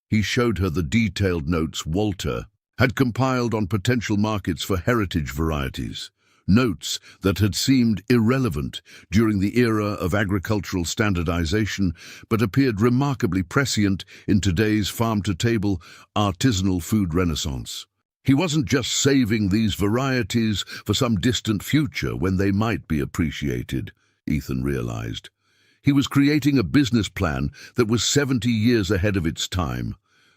He showed her the detailed notes Walter had compiled on potential markets for heritage varieties, notes that had seemed irrelevant during the era of agricultural standardization but appeared remarkably prescient in today's farm-to-table artisanal food renaissance. He wasn't just saving these varieties for some distant future when they might be appreciated, Ethan realized. He was creating a business plan that was 70 years ahead of its time,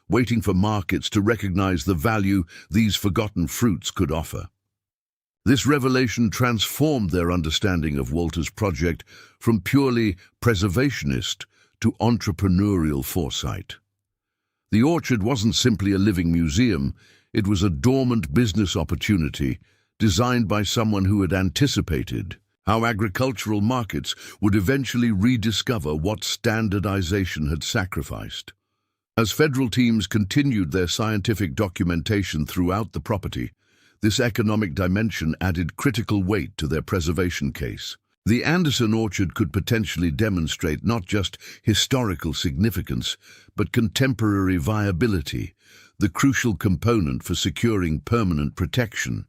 waiting for markets to recognize the value these forgotten fruits could offer. This revelation transformed their understanding of Walter's project from purely preservationist to entrepreneurial foresight. The orchard wasn't simply a living museum. It was a dormant business opportunity designed by someone who had anticipated how agricultural markets would eventually rediscover what standardization had sacrificed. As federal teams continued their scientific documentation throughout the property, this economic dimension added critical weight to their preservation case. The Anderson orchard could potentially demonstrate not just historical significance, but contemporary viability, the crucial component for securing permanent protection.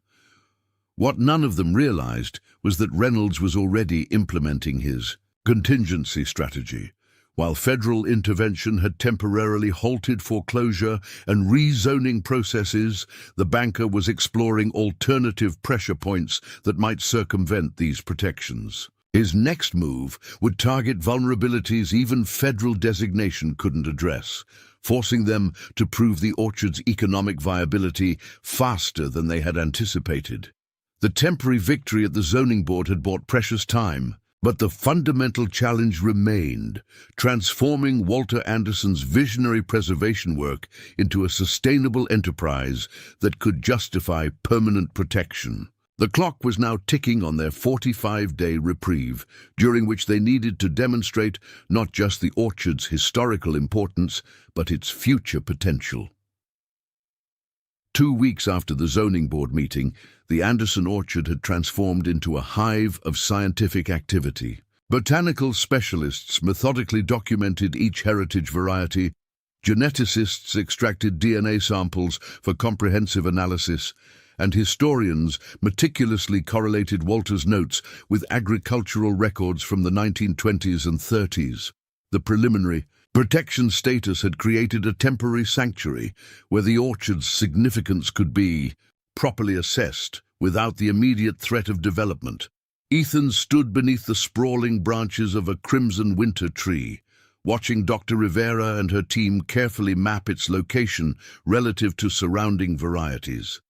What none of them realized was that Reynolds was already implementing his contingency strategy. While federal intervention had temporarily halted foreclosure and rezoning processes, the banker was exploring alternative pressure points that might circumvent these protections. His next move would target vulnerabilities even federal designation couldn't address, forcing them to prove the orchard's economic viability faster than they had anticipated. The temporary victory at the zoning board had bought precious time, but the fundamental challenge remained: transforming Walter Anderson's visionary preservation work into a sustainable enterprise that could justify permanent protection. The clock was now ticking on their 45-day reprieve, during which they needed to demonstrate not just the orchard's historical importance, but its future potential. 2 weeks after the zoning board meeting, the Anderson orchard had transformed into a hive of scientific activity. Botanical specialists methodically documented each heritage variety, geneticists extracted DNA samples for comprehensive analysis, and historians meticulously correlated Walter's notes with agricultural records from the 1920s and 30s. The preliminary protection status had created a temporary sanctuary where the orchard's significance could be properly assessed without the immediate threat of development. Ethan stood beneath the sprawling branches of a crimson winter tree, watching Dr. Rivera and her team carefully map its location relative to surrounding varieties.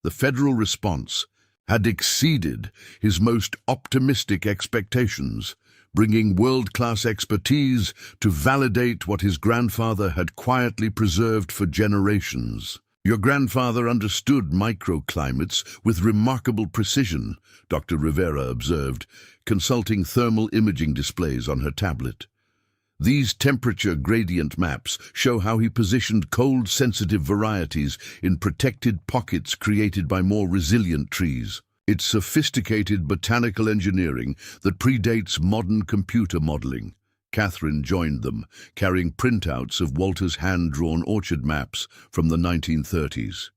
The federal response had exceeded his most optimistic expectations, bringing world-class expertise to validate what his grandfather had quietly preserved for generations. Your grandfather understood microclimates with remarkable precision, Dr. Rivera observed, consulting thermal imaging displays on her tablet. These temperature gradient maps show how he positioned cold-sensitive varieties in protected pockets created by more resilient trees. It's sophisticated botanical engineering that predates modern computer modeling, Catherine joined them, carrying printouts of Walter's hand-drawn orchard maps from the 1930s.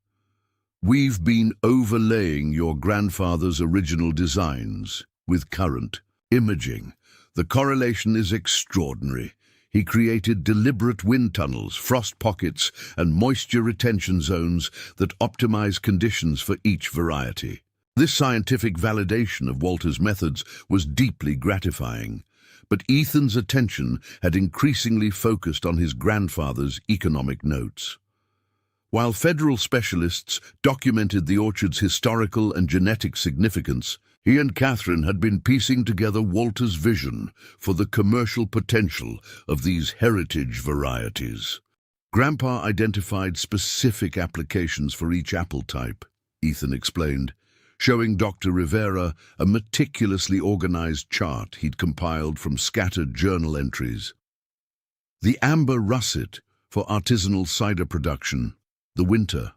"We've been overlaying your grandfather's original designs with current imaging. The correlation is extraordinary. He created deliberate wind tunnels, frost pockets, and moisture retention zones that optimize conditions for each variety." This scientific validation of Walter's methods was deeply gratifying, but Ethan's attention had increasingly focused on his grandfather's economic notes. While federal specialists documented the orchard's historical and genetic significance, he and Catherine had been piecing together Walter's vision for the commercial potential of these heritage varieties. Grandpa identified specific applications for each apple type, Ethan explained, showing Dr. Rivera a meticulously organized chart he'd compiled from scattered journal entries. The amber russet for artisanal cider production, the winter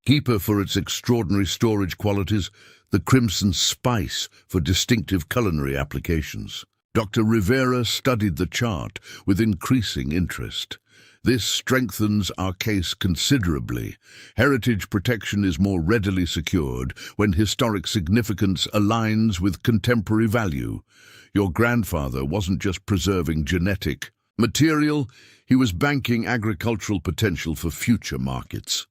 keeper for its extraordinary storage qualities, the crimson spice for distinctive culinary applications. Dr. Rivera studied the chart with increasing interest. "This strengthens our case considerably. Heritage protection is more readily secured when historic significance aligns with contemporary value. Your grandfather wasn't just preserving genetic material, he was banking agricultural potential for future markets."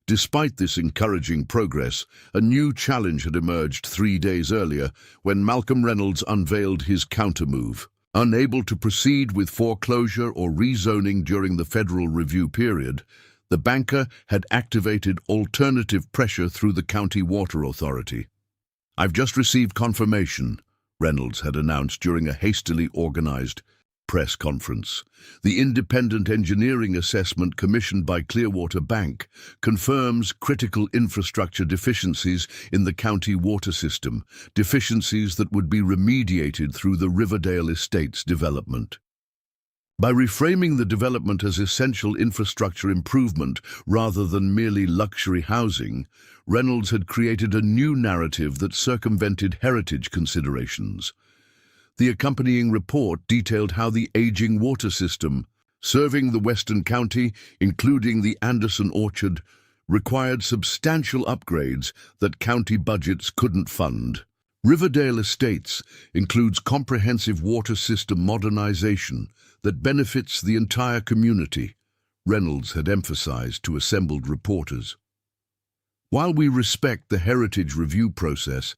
Despite this encouraging progress, a new challenge had emerged 3 days earlier when Malcolm Reynolds unveiled his countermove. Unable to proceed with foreclosure or rezoning during the federal review period, the banker had activated alternative pressure through the county water authority. "I've just received confirmation," Reynolds had announced during a hastily organized press conference. "The independent engineering assessment commissioned by Clearwater Bank confirms critical infrastructure deficiencies in the county water system, deficiencies that would be remediated through the Riverdale Estates development." By reframing the development as essential infrastructure improvement rather than merely luxury housing, Reynolds had created a new narrative that circumvented heritage considerations. The accompanying report detailed how the aging water system, serving the Western County, including the Anderson Orchard, required substantial upgrades that county budgets couldn't fund. Riverdale Estates includes comprehensive water system modernization that benefits the entire community, Reynolds had emphasized to assembled reporters. "While we respect the heritage review process,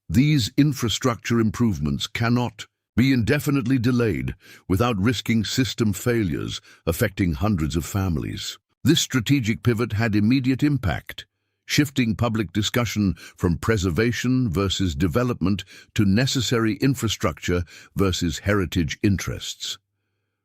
these infrastructure improvements cannot be indefinitely delayed without risking system failures affecting hundreds of families." This strategic pivot had immediate impact, shifting public discussion from preservation versus development to necessary infrastructure versus heritage interests.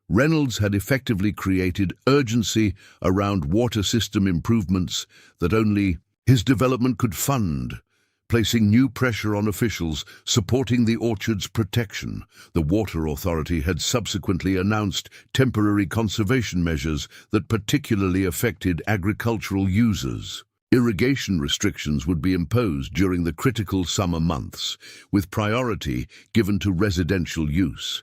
Reynolds had effectively created urgency around water system improvements that only his development could fund, placing new pressure on officials supporting the orchard's protection. The Water Authority had subsequently announced temporary conservation measures that particularly affected agricultural users. Irrigation restrictions would be imposed during the critical summer months, with priority given to residential use.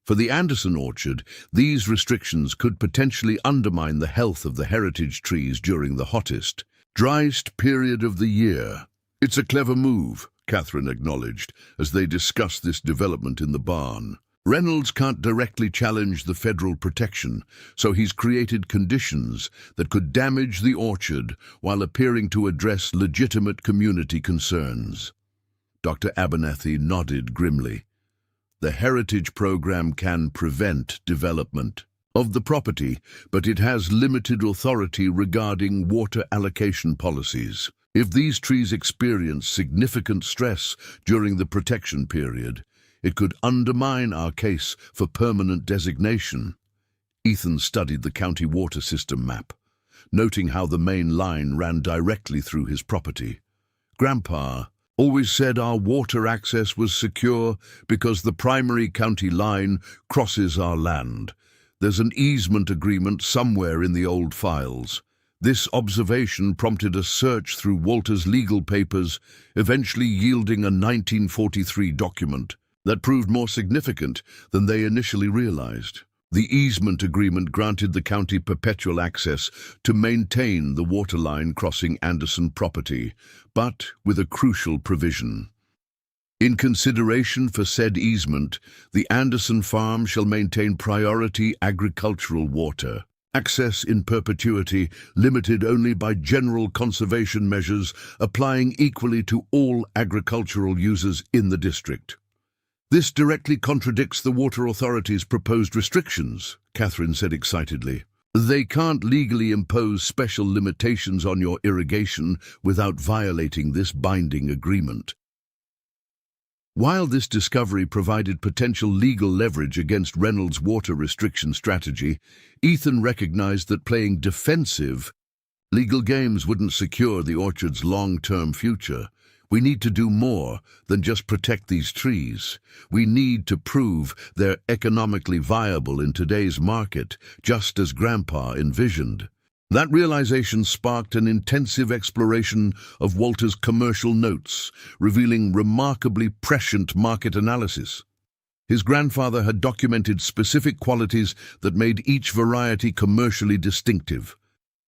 For the Anderson Orchard, these restrictions could potentially undermine the health of the heritage trees during the hottest, driest period of the year. "It's a clever move," Catherine acknowledged, as they discussed this development in the barn. "Reynolds can't directly challenge the federal protection, so he's created conditions that could damage the orchard while appearing to address legitimate community concerns." Dr. Abernathy nodded grimly. "The heritage program can prevent development of the property, but it has limited authority regarding water allocation policies. If these trees experience significant stress during the protection period, it could undermine our case for permanent designation." Ethan studied the county water system map, noting how the main line ran directly through his property. "Grandpa always said our water access was secure because the primary county line crosses our land. There's an easement agreement somewhere in the old files." This observation prompted a search through Walter's legal papers, eventually yielding a 1943 document that proved more significant than they initially realized. The easement agreement granted the county perpetual access to maintain the waterline crossing Anderson property, but with a crucial provision. In consideration for said easement, the Anderson farm shall maintain priority agricultural water. Access in perpetuity, limited only by general conservation measures applying equally to all agricultural users in the district. This directly contradicts the Water Authority's proposed restrictions, Catherine said excitedly. They can't legally impose special limitations on your irrigation without violating this binding agreement. While this discovery provided potential legal leverage against Reynolds' water restriction strategy, Ethan recognized that playing defensive legal games wouldn't secure the orchard's long-term future. We need to do more than just protect these trees. We need to prove they're economically viable in today's market, just as Grandpa envisioned. That realization sparked an intensive exploration of Walter's commercial notes, revealing remarkably prescient market analysis. His grandfather had documented specific qualities that made each variety commercially distinctive: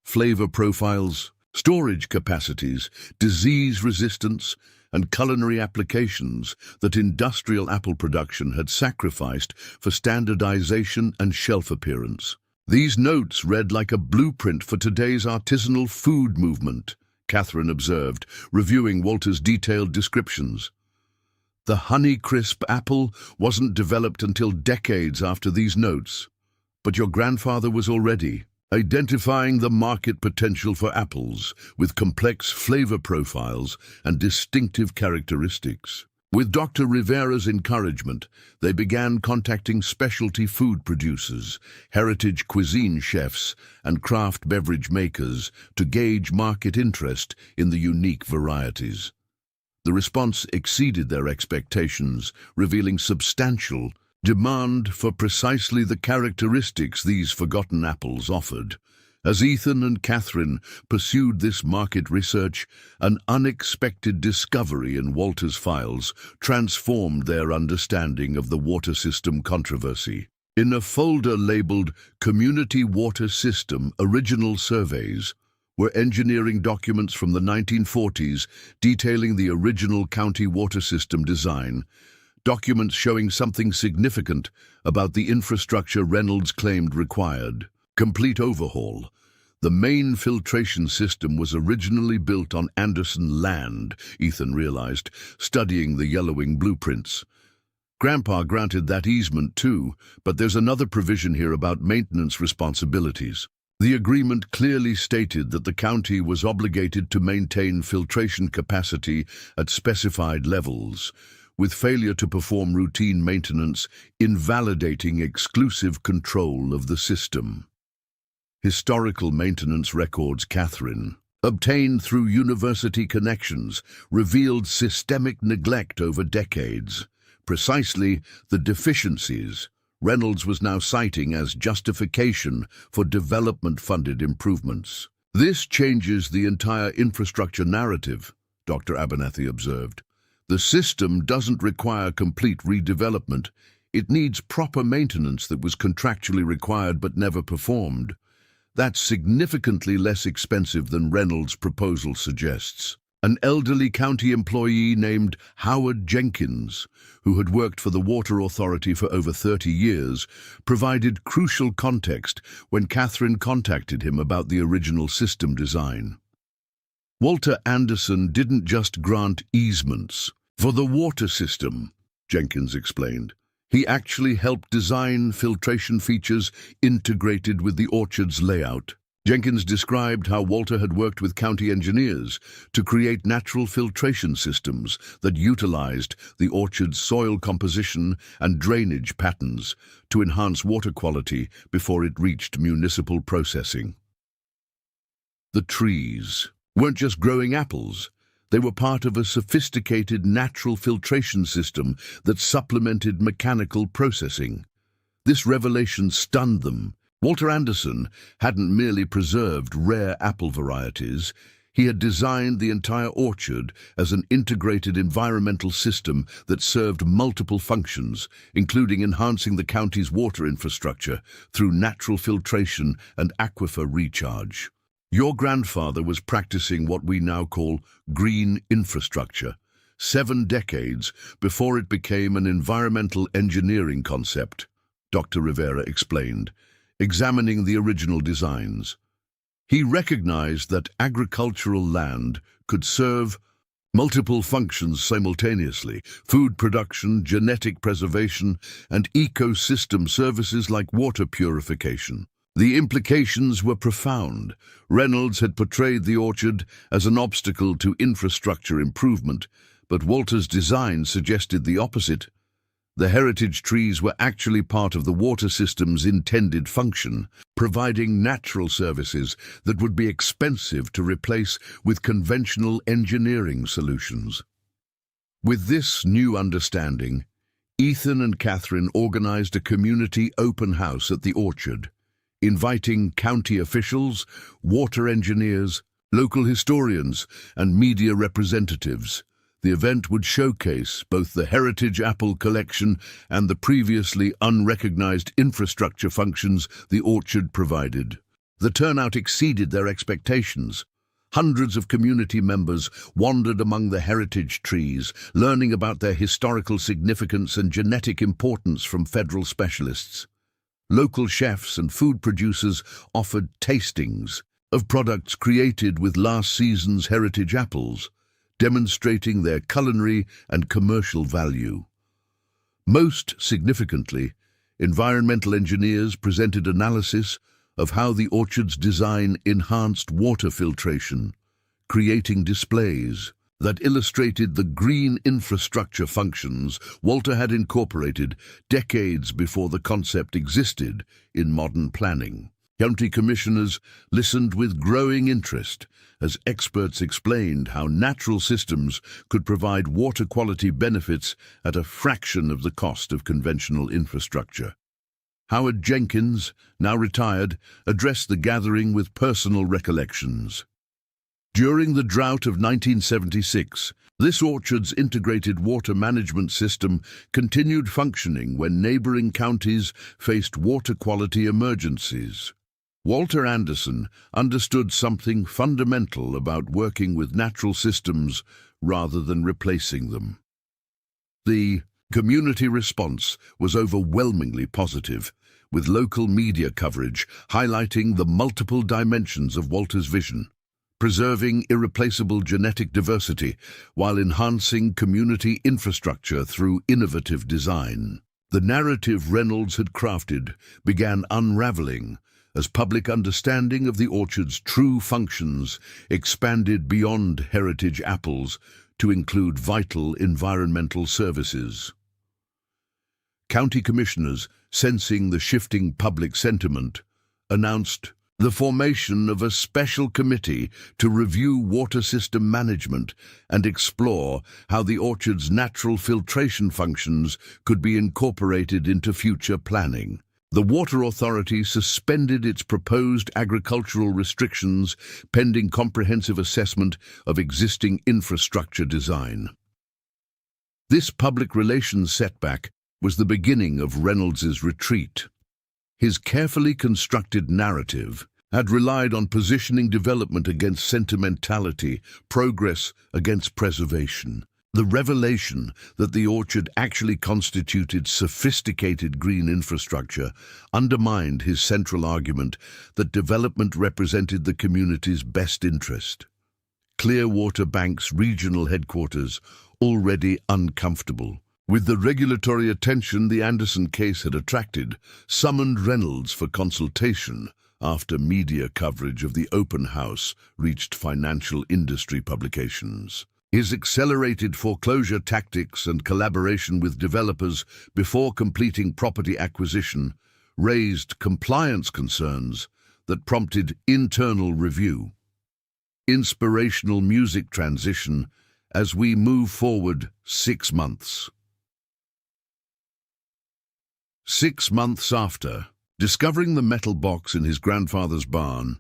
flavor profiles, storage capacities, disease resistance, and culinary applications that industrial apple production had sacrificed for standardization and shelf appearance. These notes read like a blueprint for today's artisanal food movement, Catherine observed, reviewing Walter's detailed descriptions. The Honeycrisp apple wasn't developed until decades after these notes, but your grandfather was already identifying the market potential for apples with complex flavor profiles and distinctive characteristics. With Dr. Rivera's encouragement, they began contacting specialty food producers, heritage cuisine chefs, and craft beverage makers to gauge market interest in the unique varieties. The response exceeded their expectations, revealing substantial demand for precisely the characteristics these forgotten apples offered. As Ethan and Catherine pursued this market research, an unexpected discovery in Walter's files transformed their understanding of the water system controversy. In a folder labeled Community Water System Original Surveys were engineering documents from the 1940s detailing the original county water system design, documents showing something significant about the infrastructure Reynolds claimed required. Complete overhaul. The main filtration system was originally built on Anderson land, Ethan realized, studying the yellowing blueprints. Grandpa granted that easement too, but there's another provision here about maintenance responsibilities. The agreement clearly stated that the county was obligated to maintain filtration capacity at specified levels, with failure to perform routine maintenance invalidating exclusive control of the system. Historical maintenance records, Catherine, obtained through university connections, revealed systemic neglect over decades. Precisely the deficiencies Reynolds was now citing as justification for development-funded improvements. This changes the entire infrastructure narrative, Dr. Abernathy observed. The system doesn't require complete redevelopment. It needs proper maintenance that was contractually required but never performed. That's significantly less expensive than Reynolds' proposal suggests. An elderly county employee named Howard Jenkins, who had worked for the Water Authority for over 30 years, provided crucial context when Catherine contacted him about the original system design. Walter Anderson didn't just grant easements for the water system, Jenkins explained. He actually helped design filtration features integrated with the orchard's layout. Jenkins described how Walter had worked with county engineers to create natural filtration systems that utilized the orchard's soil composition and drainage patterns to enhance water quality before it reached municipal processing. The trees weren't just growing apples. They were part of a sophisticated natural filtration system that supplemented mechanical processing. This revelation stunned them. Walter Anderson hadn't merely preserved rare apple varieties, He had designed the entire orchard as an integrated environmental system that served multiple functions, including enhancing the county's water infrastructure through natural filtration and aquifer recharge. Your grandfather was practicing what we now call green infrastructure, 7 decades before it became an environmental engineering concept, Dr. Rivera explained, examining the original designs. He recognized that agricultural land could serve multiple functions simultaneously: food production, genetic preservation, and ecosystem services like water purification. The implications were profound. Reynolds had portrayed the orchard as an obstacle to infrastructure improvement, but Walter's design suggested the opposite. The heritage trees were actually part of the water system's intended function, providing natural services that would be expensive to replace with conventional engineering solutions. With this new understanding, Ethan and Catherine organized a community open house at the orchard, inviting county officials, water engineers, local historians, and media representatives. The event would showcase both the heritage apple collection and the previously unrecognized infrastructure functions the orchard provided. The turnout exceeded their expectations. Hundreds of community members wandered among the heritage trees, learning about their historical significance and genetic importance from federal specialists. Local chefs and food producers offered tastings of products created with last season's heritage apples, demonstrating their culinary and commercial value. Most significantly, environmental engineers presented analysis of how the orchard's design enhanced water filtration, creating displays that illustrated the green infrastructure functions Walter had incorporated decades before the concept existed in modern planning. County commissioners listened with growing interest as experts explained how natural systems could provide water quality benefits at a fraction of the cost of conventional infrastructure. Howard Jenkins, now retired, addressed the gathering with personal recollections. During the drought of 1976, this orchard's integrated water management system continued functioning when neighboring counties faced water quality emergencies. Walter Anderson understood something fundamental about working with natural systems rather than replacing them. The community response was overwhelmingly positive, with local media coverage highlighting the multiple dimensions of Walter's vision, preserving irreplaceable genetic diversity while enhancing community infrastructure through innovative design. The narrative Reynolds had crafted began unraveling as public understanding of the orchard's true functions expanded beyond heritage apples to include vital environmental services. County commissioners, sensing the shifting public sentiment, announced the formation of a special committee to review water system management and explore how the orchard's natural filtration functions could be incorporated into future planning. The Water Authority suspended its proposed agricultural restrictions pending comprehensive assessment of existing infrastructure design. This public relations setback was the beginning of Reynolds's retreat. His carefully constructed narrative had relied on positioning development against sentimentality, progress against preservation. The revelation that the orchard actually constituted sophisticated green infrastructure undermined his central argument that development represented the community's best interest. Clearwater Bank's regional headquarters, already uncomfortable with the regulatory attention the Anderson case had attracted, summoned Reynolds for consultation after media coverage of the open house reached financial industry publications. His accelerated foreclosure tactics and collaboration with developers before completing property acquisition raised compliance concerns that prompted internal review. Inspirational music transition as we move forward 6 months. 6 months after discovering the metal box in his grandfather's barn,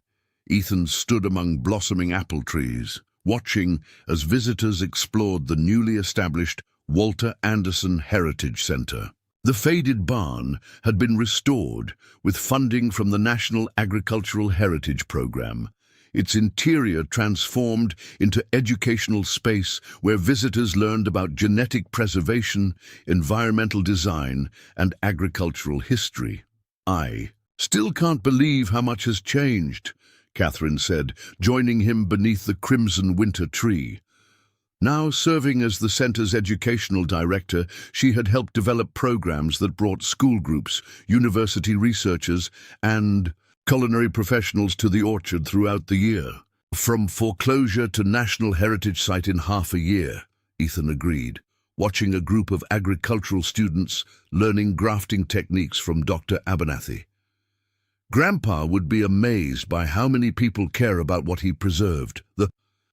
Ethan stood among blossoming apple trees, watching as visitors explored the newly established Walter Anderson Heritage Center. The faded barn had been restored with funding from the National Agricultural Heritage Program, its interior transformed into educational space where visitors learned about genetic preservation, environmental design, and agricultural history. "I still can't believe how much has changed," Catherine said, joining him beneath the crimson winter tree. Now serving as the center's educational director, she had helped develop programs that brought school groups, university researchers, and culinary professionals to the orchard throughout the year. "From foreclosure to National Heritage Site in half a year," Ethan agreed, watching a group of agricultural students learning grafting techniques from Dr. Abernathy. Grandpa would be amazed by how many people care about what he preserved. The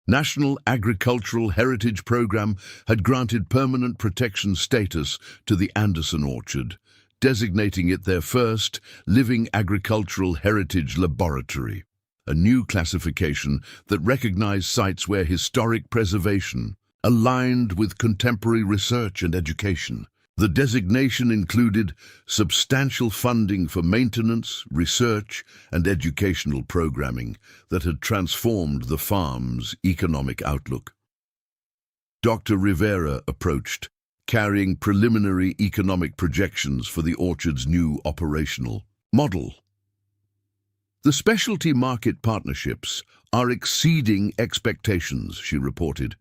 National Agricultural Heritage Program had granted permanent protection status to the Anderson Orchard, designating it their first living agricultural heritage laboratory, a new classification that recognized sites where historic preservation aligned with contemporary research and education. The designation included substantial funding for maintenance, research, and educational programming that had transformed the farm's economic outlook. Dr. Rivera approached, carrying preliminary economic projections for the orchard's new operational model. "The specialty market partnerships are exceeding expectations," she reported.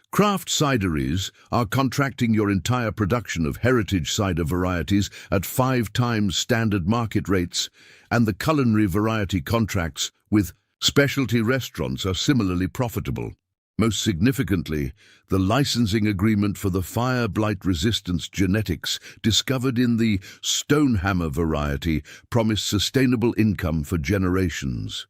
"Craft cideries are contracting your entire production of heritage cider varieties at 5 times standard market rates, and the culinary variety contracts with specialty restaurants are similarly profitable. Most significantly, the licensing agreement for the fire blight resistance genetics discovered in the Stonehammer variety promised sustainable income for generations."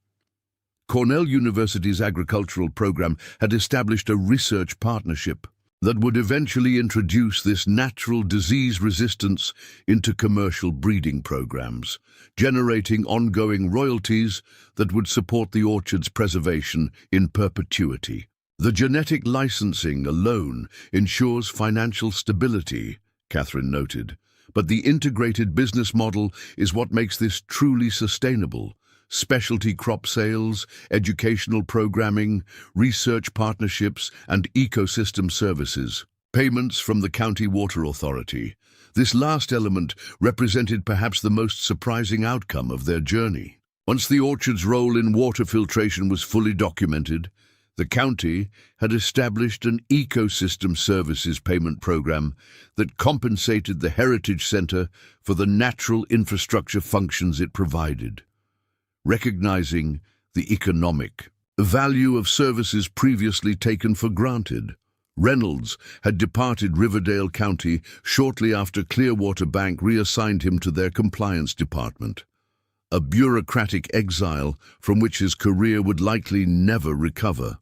Cornell University's agricultural program had established a research partnership that would eventually introduce this natural disease resistance into commercial breeding programs, generating ongoing royalties that would support the orchard's preservation in perpetuity. "The genetic licensing alone ensures financial stability," Catherine noted, "but the integrated business model is what makes this truly sustainable. Specialty crop sales, educational programming, research partnerships, and ecosystem services. Payments from the County Water Authority. This last element represented perhaps the most surprising outcome of their journey. Once the orchard's role in water filtration was fully documented, the county had established an ecosystem services payment program that compensated the Heritage Center for the natural infrastructure functions it provided. Recognizing the economic value of services previously taken for granted, Reynolds had departed Riverdale County shortly after Clearwater Bank reassigned him to their compliance department, a bureaucratic exile from which his career would likely never recover.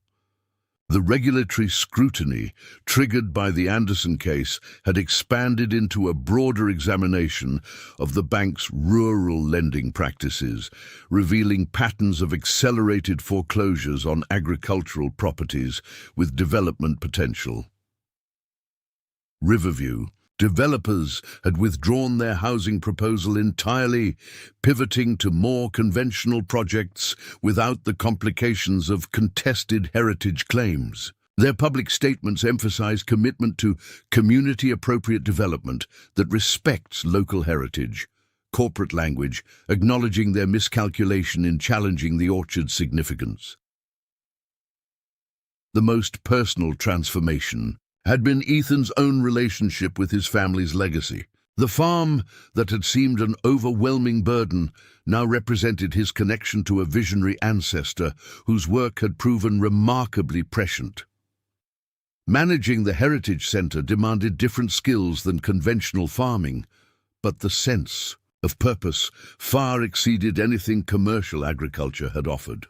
The regulatory scrutiny triggered by the Anderson case had expanded into a broader examination of the bank's rural lending practices, revealing patterns of accelerated foreclosures on agricultural properties with development potential. Riverview. Developers had withdrawn their housing proposal entirely, pivoting to more conventional projects without the complications of contested heritage claims. Their public statements emphasize commitment to community-appropriate development that respects local heritage. Corporate language, acknowledging their miscalculation in challenging the orchard's significance. The most personal transformation had been Ethan's own relationship with his family's legacy. The farm that had seemed an overwhelming burden now represented his connection to a visionary ancestor whose work had proven remarkably prescient. Managing the Heritage Center demanded different skills than conventional farming, but the sense of purpose far exceeded anything commercial agriculture had offered.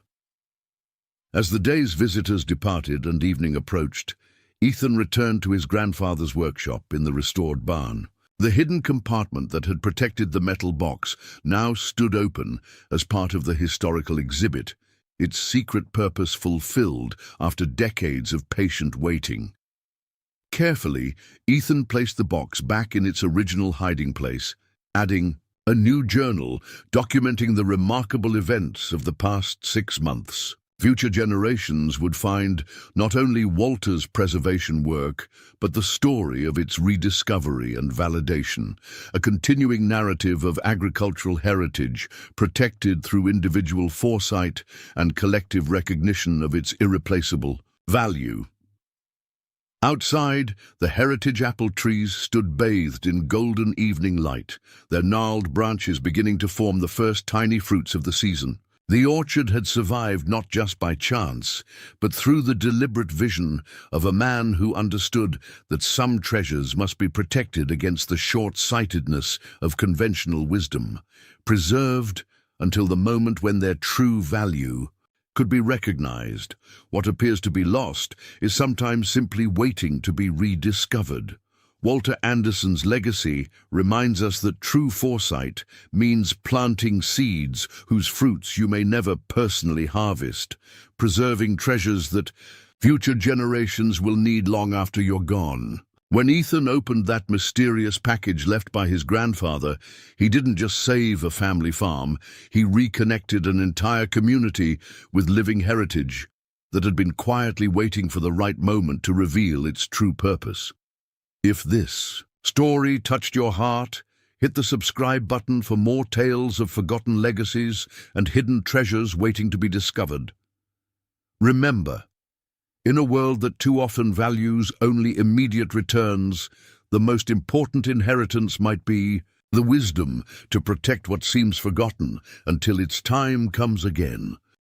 As the day's visitors departed and evening approached, Ethan returned to his grandfather's workshop in the restored barn. The hidden compartment that had protected the metal box now stood open as part of the historical exhibit, its secret purpose fulfilled after decades of patient waiting. Carefully, Ethan placed the box back in its original hiding place, adding a new journal documenting the remarkable events of the past 6 months. Future generations would find not only Walter's preservation work, but the story of its rediscovery and validation, a continuing narrative of agricultural heritage protected through individual foresight and collective recognition of its irreplaceable value. Outside, the heritage apple trees stood bathed in golden evening light, their gnarled branches beginning to form the first tiny fruits of the season. The orchard had survived not just by chance, but through the deliberate vision of a man who understood that some treasures must be protected against the short-sightedness of conventional wisdom, preserved until the moment when their true value could be recognized. What appears to be lost is sometimes simply waiting to be rediscovered. Walter Anderson's legacy reminds us that true foresight means planting seeds whose fruits you may never personally harvest, preserving treasures that future generations will need long after you're gone. When Ethan opened that mysterious package left by his grandfather, he didn't just save a family farm, he reconnected an entire community with living heritage that had been quietly waiting for the right moment to reveal its true purpose. If this story touched your heart, hit the subscribe button for more tales of forgotten legacies and hidden treasures waiting to be discovered. Remember, in a world that too often values only immediate returns, the most important inheritance might be the wisdom to protect what seems forgotten until its time comes again.